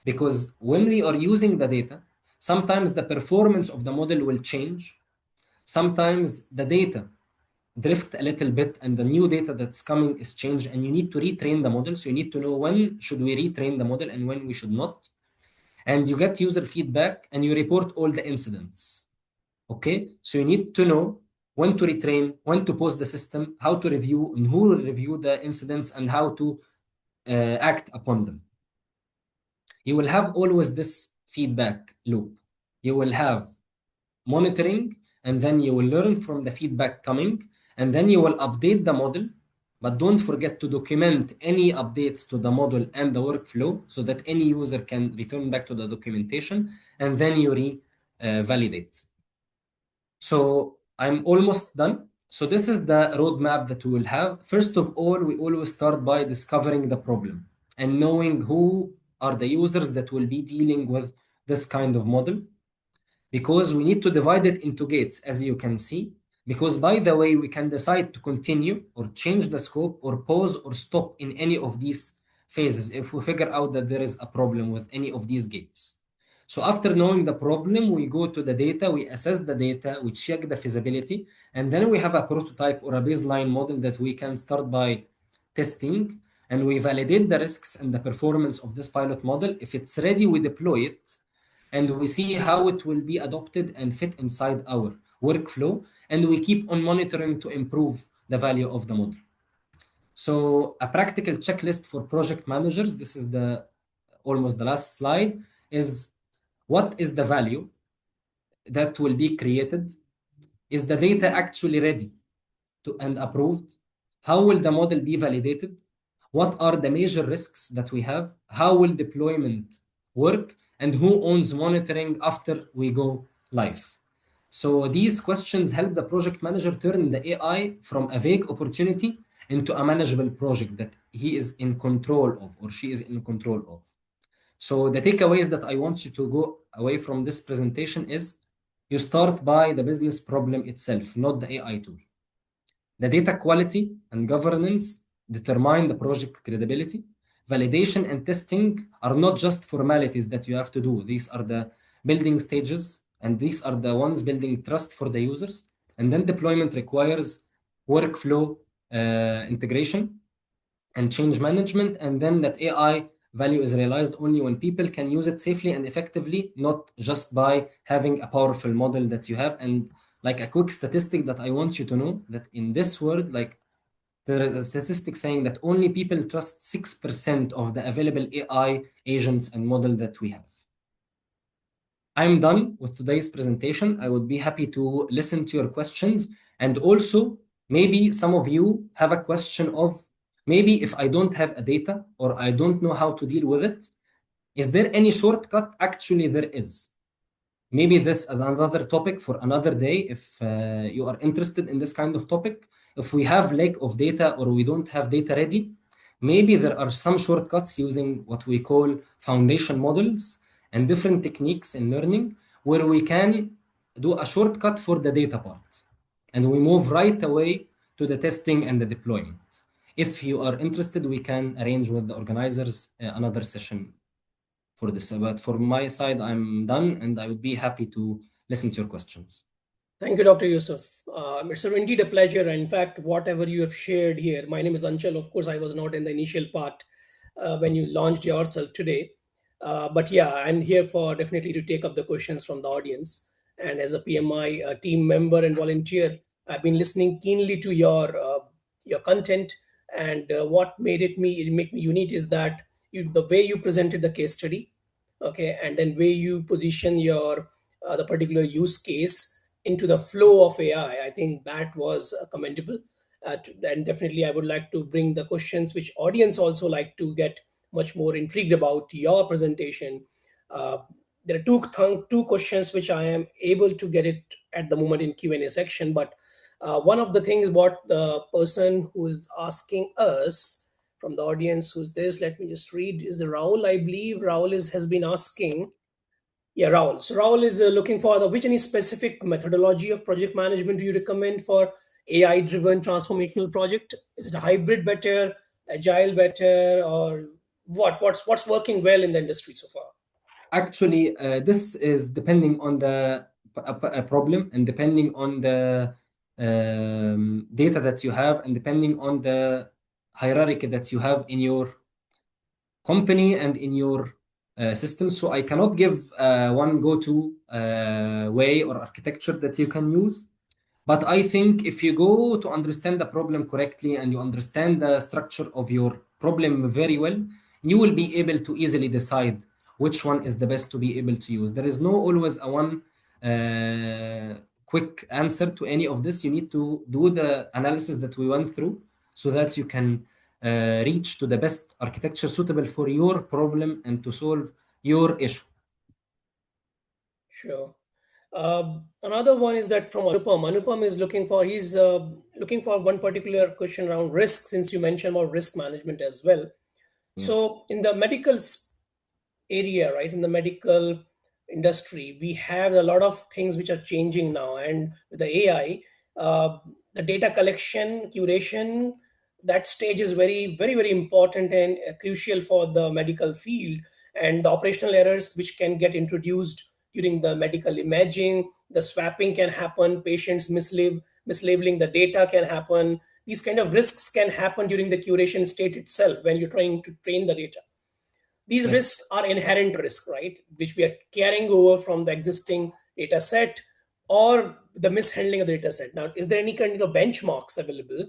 B: Because when we are using the data, sometimes the performance of the model will change. Sometimes the data drift a little bit and the new data that's coming is changed and you need to retrain the model. So you need to know when should we retrain the model and when we should not. And you get user feedback and you report all the incidents. Okay, so you need to know when to retrain, when to pause the system, how to review, and who will review the incidents, and how to act upon them. You will have always this feedback loop. You will have monitoring, and then you will learn from the feedback coming, and then you will update the model. But don't forget to document any updates to the model and the workflow so that any user can return back to the documentation, and then you validate. So I'm almost done. So this is the roadmap that we will have. First of all, we always start by discovering the problem and knowing who are the users that will be dealing with this kind of model, because we need to divide it into gates, as you can see. Because by the way, we can decide to continue or change the scope or pause or stop in any of these phases if we figure out that there is a problem with any of these gates. So after knowing the problem, we go to the data, we assess the data, we check the feasibility, and then we have a prototype or a baseline model that we can start by testing, and we validate the risks and the performance of this pilot model. If it's ready, we deploy it, and we see how it will be adopted and fit inside our workflow, and we keep on monitoring to improve the value of the model. So a practical checklist for project managers, this is the almost the last slide, is what is the value that will be created? Is the data actually ready and approved? How will the model be validated? What are the major risks that we have? How will deployment work? And who owns monitoring after we go live? So these questions help the project manager turn the AI from a vague opportunity into a manageable project that he is in control of or she is in control of. So the takeaways that I want you to go away from this presentation is you start by the business problem itself, not the AI tool. The data quality and governance determine the project credibility. Validation and testing are not just formalities that you have to do. These are the building stages, and these are the ones building trust for the users. And then deployment requires workflow integration and change management. And then that AI value is realized only when people can use it safely and effectively, not just by having a powerful model that you have. And like a quick statistic that I want you to know, that in this world, like there is a statistic saying that only people trust 6% of the available AI agents and model that we have. I'm done with today's presentation. I would be happy to listen to your questions. And also, maybe some of you have a question of maybe if I don't have a data or I don't know how to deal with it, is there any shortcut? Actually, there is. Maybe this as another topic for another day if you are interested in this kind of topic. If we have lack of data or we don't have data ready, maybe there are some shortcuts using what we call foundation models and different techniques in learning where we can do a shortcut for the data part and we move right away to the testing and the deployment. If you are interested, we can arrange with the organizers another session for this. But for my side, I'm done and I would be happy to listen to your questions.
C: Thank you, Dr. Youssef. It's indeed a pleasure. In fact, whatever you have shared here, my name is Anchal. Of course, I was not in the initial part when you launched yourself today. But yeah, I'm here for definitely to take up the questions from the audience. And as a PMI team member and volunteer, I've been listening keenly to your content. And what made it make me unique is that the way you presented the case study, okay, and then way you position your the particular use case into the flow of AI. I think that was commendable. And definitely, I would like to bring the questions which audience also like to get much more intrigued about your presentation. Uh, there are two questions which I am able to get it at the moment in Q&A section. But one of the things what the person who's asking us from the audience, who's this? Let me just read. Is Raul? I believe Raul has been asking. Yeah, Raul. So Raul is looking for the which any specific methodology of project management do you recommend for AI-driven transformational project? Is it a hybrid better, agile better, or what? What's working well in the industry so far?
B: Actually, this is depending on the a problem and depending on the data that you have and depending on the hierarchy that you have in your company and in your system. So I cannot give one go-to way or architecture that you can use. But I think if you go to understand the problem correctly and you understand the structure of your problem very well, you will be able to easily decide which one is the best to be able to use. There is no always a one quick answer to any of this. You need to do the analysis that we went through so that you can reach to the best architecture suitable for your problem and to solve your issue.
C: Sure. Another one is that from Anupam. Anupam is looking for one particular question around risk, since you mentioned about risk management as well.
B: Yes.
C: So in the medical area, right, in the medical industry, we have a lot of things which are changing now, and with the AI, the data collection, curation, that stage is very important and crucial for the medical field, and the operational errors which can get introduced during the medical imaging, the swapping can happen, patients mislabeling the data can happen. These kind of risks can happen during the curation state itself when you're trying to train the data. These
B: Yes.
C: risks are inherent risk, right, which we are carrying over from the existing data set or the mishandling of the data set. Now, is there any kind of benchmarks available,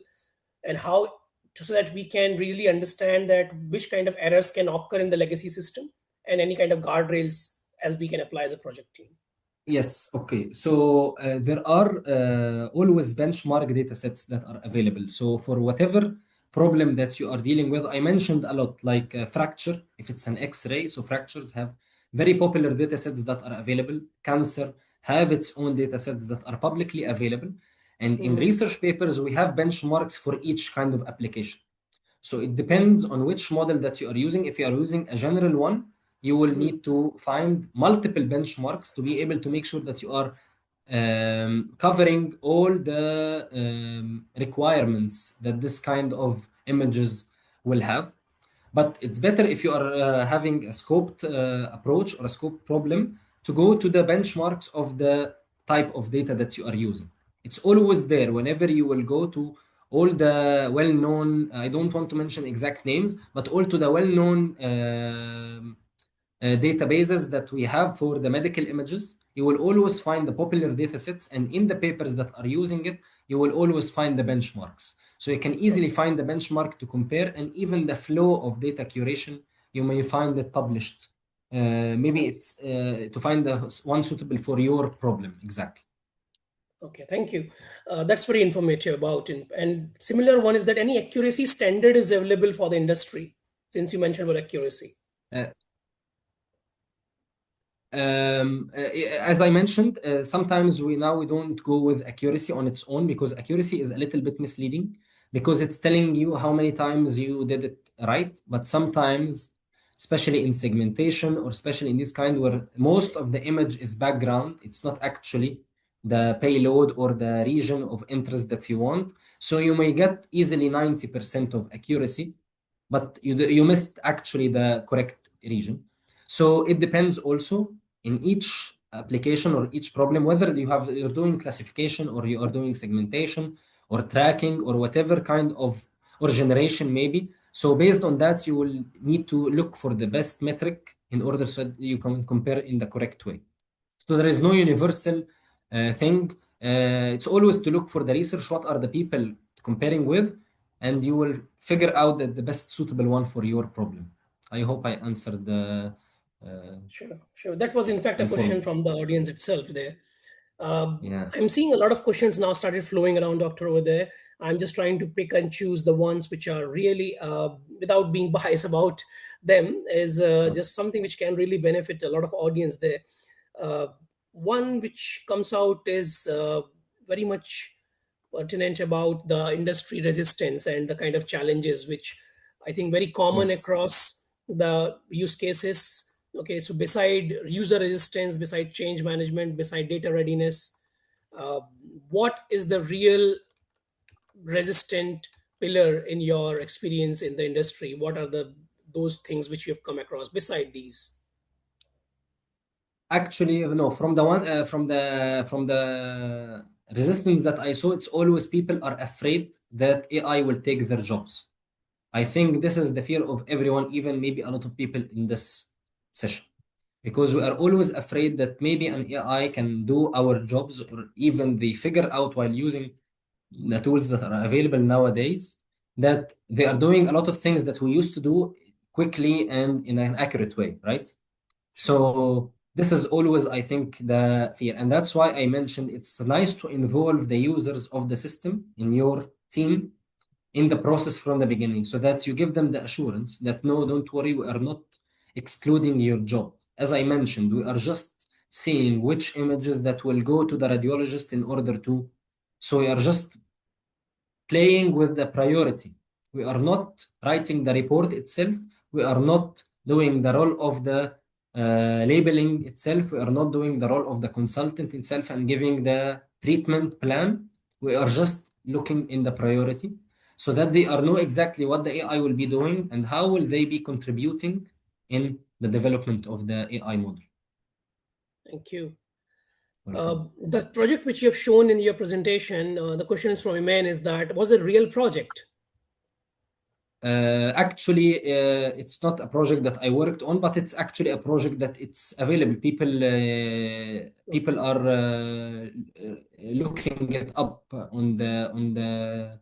C: and how so that we can really understand that which kind of errors can occur in the legacy system and any kind of guardrails as we can apply as a project team?
B: Yes, okay. So there are always benchmark data sets that are available. So for whatever problem that you are dealing with, I mentioned a lot like fracture, if it's an X-ray. So fractures have very popular data sets that are available. Cancer have its own data sets that are publicly available. And in
C: Mhm.
B: research papers, we have benchmarks for each kind of application. So it depends on which model that you are using. If you are using a general one, you will
C: Mhm.
B: need to find multiple benchmarks to be able to make sure that you are covering all the requirements that this kind of images will have. But it's better if you are having a scoped approach or a scoped problem to go to the benchmarks of the type of data that you are using. It's always there whenever you will go to all the well-known, I don't want to mention exact names, but all to the well-known databases that we have for the medical images. You will always find the popular data sets, and in the papers that are using it, you will always find the benchmarks. So you can easily find the benchmark to compare, and even the flow of data curation, you may find it published. Maybe it's to find the one suitable for your problem exactly.
C: Okay, thank you. That's very informative about it. And similar one is that any accuracy standard is available for the industry, since you mentioned about accuracy.
B: Uh, as I mentioned, sometimes we don't go with accuracy on its own, because accuracy is a little bit misleading, because it's telling you how many times you did it right. But sometimes, especially in segmentation, or especially in this kind where most of the image is background, it's not actually the payload or the region of interest that you want. So you may get easily 90% of accuracy, but you missed actually the correct region. So it depends also in each application or each problem, whether you're doing classification, or you are doing segmentation, or tracking, or whatever kind of, or generation maybe. So based on that, you will need to look for the best metric in order so that you can compare in the correct way. So there is no universal thing. It's always to look for the research, what are the people comparing with, and you will figure out the best suitable one for your problem. I hope I answered the
C: Sure, sure. That was in fact a question
B: informed.
C: from the audience itself there.
B: Yeah.
C: I'm seeing a lot of questions now started flowing around, Doctor, over there. I'm just trying to pick and choose the ones which are really, without being biased about them, is
B: So
C: just something which can really benefit a lot of audience there. Uh, One which comes out is very much pertinent about the industry resistance and the kind of challenges which I think very common
B: yes.
C: across the use cases. Okay, so beside user resistance, beside change management, beside data readiness, uh, what is the real resistant pillar in your experience in the industry? What are the those things which you have come across beside these?
B: Actually, no, from the resistance that I saw, it's always people are afraid that AI will take their jobs. I think this is the fear of everyone, even maybe a lot of people in this session, because we are always afraid that maybe an AI can do our jobs, or even they figure out while using the tools that are available nowadays, that they are doing a lot of things that we used to do quickly and in an accurate way, right?
C: Sure.
B: So this is always, I think, the fear. And that's why I mentioned it's nice to involve the users of the system in your team in the process from the beginning, so that you give them the assurance that no, don't worry, we are not excluding your job. As I mentioned, we are just seeing which images that will go to the radiologist in order to, so we are just playing with the priority. We are not writing the report itself. We are not doing the role of the labeling itself. We are not doing the role of the consultant itself and giving the treatment plan. We are just looking in the priority, so that they are know exactly what the AI will be doing and how will they be contributing in the development of the AI model.
C: Thank you.
B: Welcome.
C: The project which you have shown in your presentation, the question is from Iman, is that was a real project?
B: Actually, it's not a project that I worked on, but it's actually a project that it's available. People
C: Okay.
B: are looking it up in the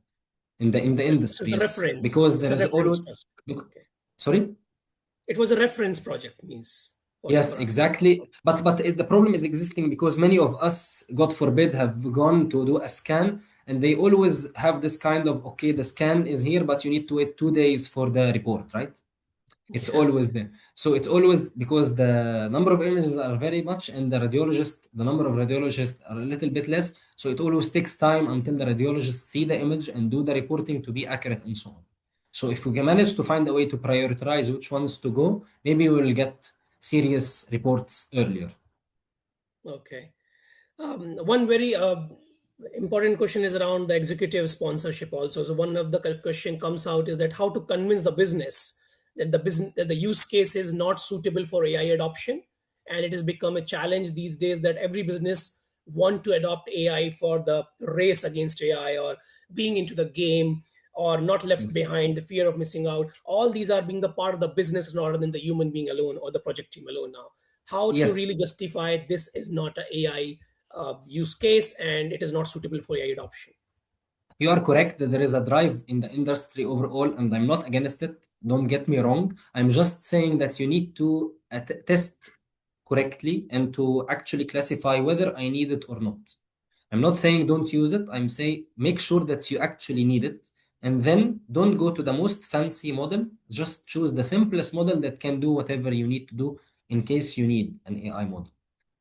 C: So it's a
B: industries,
C: reference.
B: because
C: It's
B: there
C: a
B: is
C: reference
B: always.
C: project. Okay.
B: Sorry.
C: It was a reference project, means
B: Yes,
C: for us.
B: exactly. But the problem is existing because many of us, God forbid, have gone to do a scan, and they always have this kind of, okay, the scan is here, but you need to wait 2 days for the report, right? It's
C: Yeah.
B: always there. So it's always because the number of images are very much, and the number of radiologists are a little bit less. So it always takes time until the radiologists see the image and do the reporting to be accurate and so on. So if we can manage to find a way to prioritize which ones to go, maybe we will get serious reports earlier.
C: Okay. One very important question is around the executive sponsorship also. So one of the question comes out is that how to convince the business that the use case is not suitable for AI adoption, and it has become a challenge these days that every business want to adopt AI for the race against AI, or being into the game, or not left
B: Yes.
C: behind, the fear of missing out. All these are being the part of the business rather than the human being alone or the project team alone now. How to
B: Yes.
C: really justify this is not a AI use case and it is not suitable for AI adoption.
B: You are correct that there is a drive in the industry overall, and I'm not against it. Don't get me wrong. I'm just saying that you need to test correctly and to actually classify whether I need it or not. I'm not saying don't use it. I'm saying make sure that you actually need it. And then don't go to the most fancy model. Just choose the simplest model that can do whatever you need to do in case you need an AI model.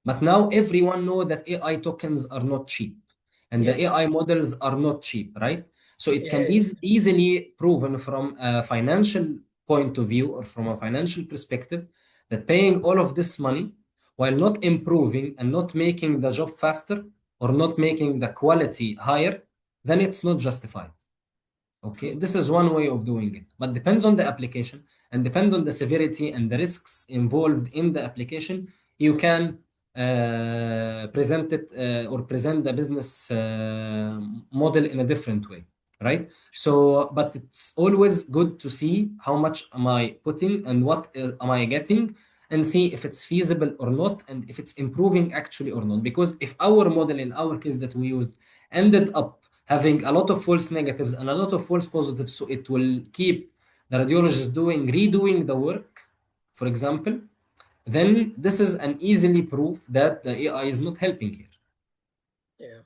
B: But now everyone know that AI tokens are not cheap and the AI
C: Yes.
B: models are not cheap, right? So it can
C: Yeah.
B: be easily proven from a financial point of view or from a financial perspective that paying all of this money while not improving and not making the job faster or not making the quality higher, then it's not justified. Okay,
C: True.
B: this is one way of doing it, but depends on the application and depend on the severity and the risks involved in the application. You can present it or present the business model in a different way, right? So, but it's always good to see how much am I putting and what am I getting, and see if it's feasible or not, and if it's improving actually or not. Because if our model in our case that we used ended up having a lot of false negatives and a lot of false positives, so it will keep the radiologist redoing the work, for example, then this is an easily proof that the AI is not helping here.
C: Yeah.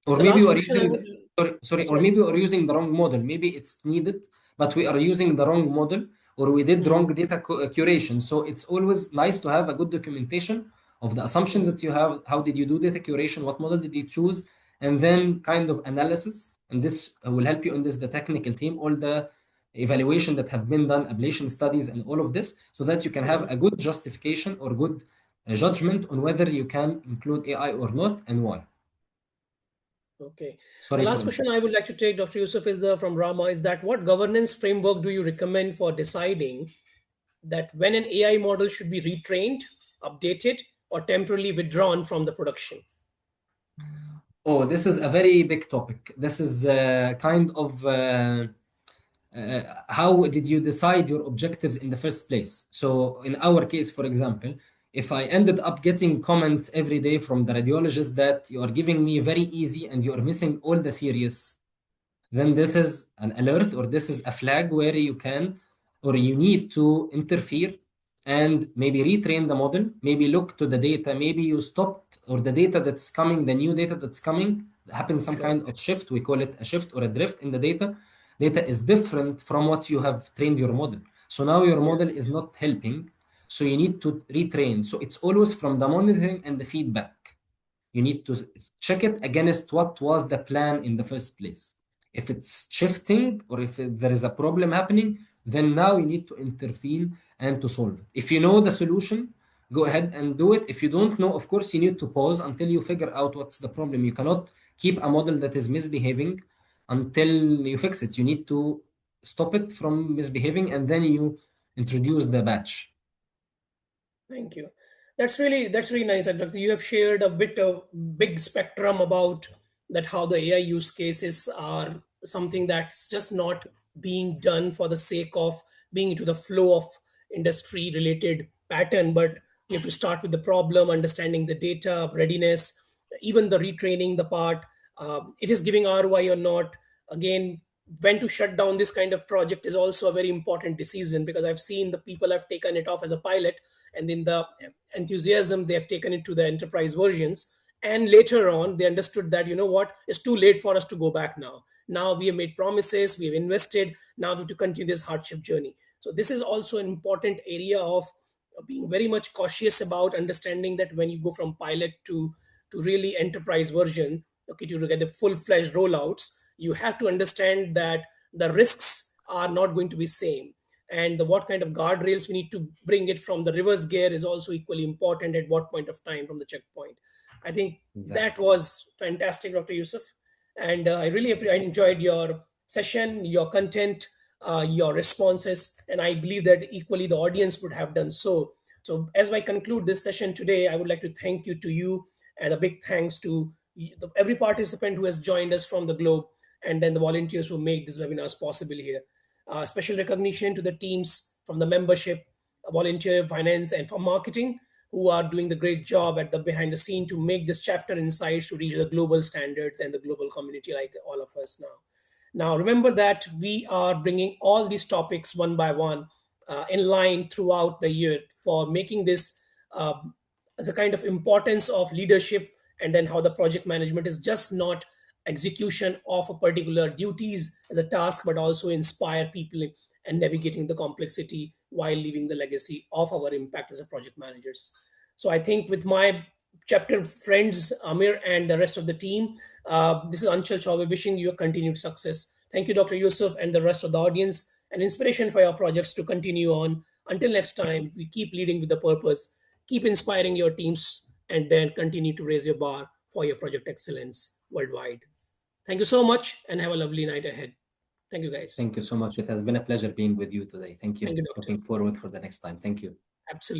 B: Or
C: The
B: maybe
C: last
B: you are
C: question I
B: using
C: would,
B: or
C: sorry.
B: maybe we are using the wrong model. Maybe it's needed, but we are using the wrong model, or we did wrong
C: Mhm.
B: data curation. So it's always nice to have a good documentation of the assumptions
C: Mhm.
B: that you have. How did you do data curation? What model did you choose? And then kind of analysis. And this will help you in this, the technical team, all the evaluation that have been done, ablation studies, and all of this, so that you can have
C: Mhm.
B: a good justification or good judgment on whether you can include AI or not and why.
C: Okay. The
B: Sorry for
C: last question I would like to take, Dr. Yusuf, is the from Rama, is that what governance framework do you recommend for deciding that when an AI model should be retrained, updated, or temporarily withdrawn from the production?
B: Oh, this is a very big topic. This is kind of how did you decide your objectives in the first place? So, in our case, for example, if I ended up getting comments every day from the radiologist that you are giving me very easy and you are missing all the serious, then this is an alert or this is a flag where you can or you need to interfere and maybe retrain the model, maybe look to the data, maybe you stopped or the data that's coming, the new data that's coming, happens some
C: Okay.
B: kind of shift. We call it a shift or a drift in the data. Data is different from what you have trained your model. So now your
C: Yes.
B: model is not helping. So you need to retrain. So it's always from the monitoring and the feedback. You need to check it against what was the plan in the first place. If it's shifting or if there is a problem happening, then now you need to intervene and to solve it. If you know the solution, go ahead and do it. If you don't know, of course, you need to pause until you figure out what's the problem. You cannot keep a model that is misbehaving until you fix it. You need to stop it from misbehaving and then you introduce the batch.
C: Thank you. That's really nice, Doctor. You have shared a bit of big spectrum about that how the AI use cases are something that's just not being done for the sake of being into the flow of industry related pattern, but you have to start with the problem, understanding the data, readiness, even the retraining the part. It is giving ROI or not. Again, when to shut down this kind of project is also a very important decision, because I've seen the people have taken it off as a pilot, and in the enthusiasm they have taken it to the enterprise versions, and later on they understood that, you know what, it's too late for us to go back now. Now we have made promises, we have invested, now we have to continue this hardship journey. So this is also an important area of being very much cautious about understanding that when you go from pilot to really enterprise version, okay, to get the full-fledged rollouts, you have to understand that the risks are not going to be same, and the what kind of guardrails we need to bring it from the reverse gear is also equally important at what point of time from the checkpoint. I think that
B: Exactly.
C: was fantastic, Dr. Yusuf, and I really I enjoyed your session, your content, your responses, and I believe that equally the audience would have done so. So as I conclude this session today, I would like to thank you to you, and a big thanks to every participant who has joined us from the globe, and then the volunteers who make these webinars possible here. Special recognition to the teams from the membership, volunteer, finance, and from marketing who are doing the great job at the behind the scene to make this chapter insights to reach the global standards and the global community like all of us now. Now, remember that we are bringing all these topics one by one in line throughout the year for making this as a kind of importance of leadership, and then how the project management is just not execution of a particular duties as a task, but also inspire people and navigating the complexity while leaving the legacy of our impact as a project managers. So I think with my chapter friends, Amir and the rest of the team, this is Anshul Chaube wishing you a continued success. Thank you, Dr. Yusuf, and the rest of the audience, and inspiration for your projects to continue on. Until next time, we keep leading with the purpose, keep inspiring your teams, and then continue to raise your bar for your project excellence worldwide. Thank you so much, and have a lovely night ahead. Thank you, guys.
B: Thank you so much. It has been a pleasure being with you today. Thank you.
C: Thank you, Doctor.
B: Looking forward for the next time. Thank you.
C: Absolutely.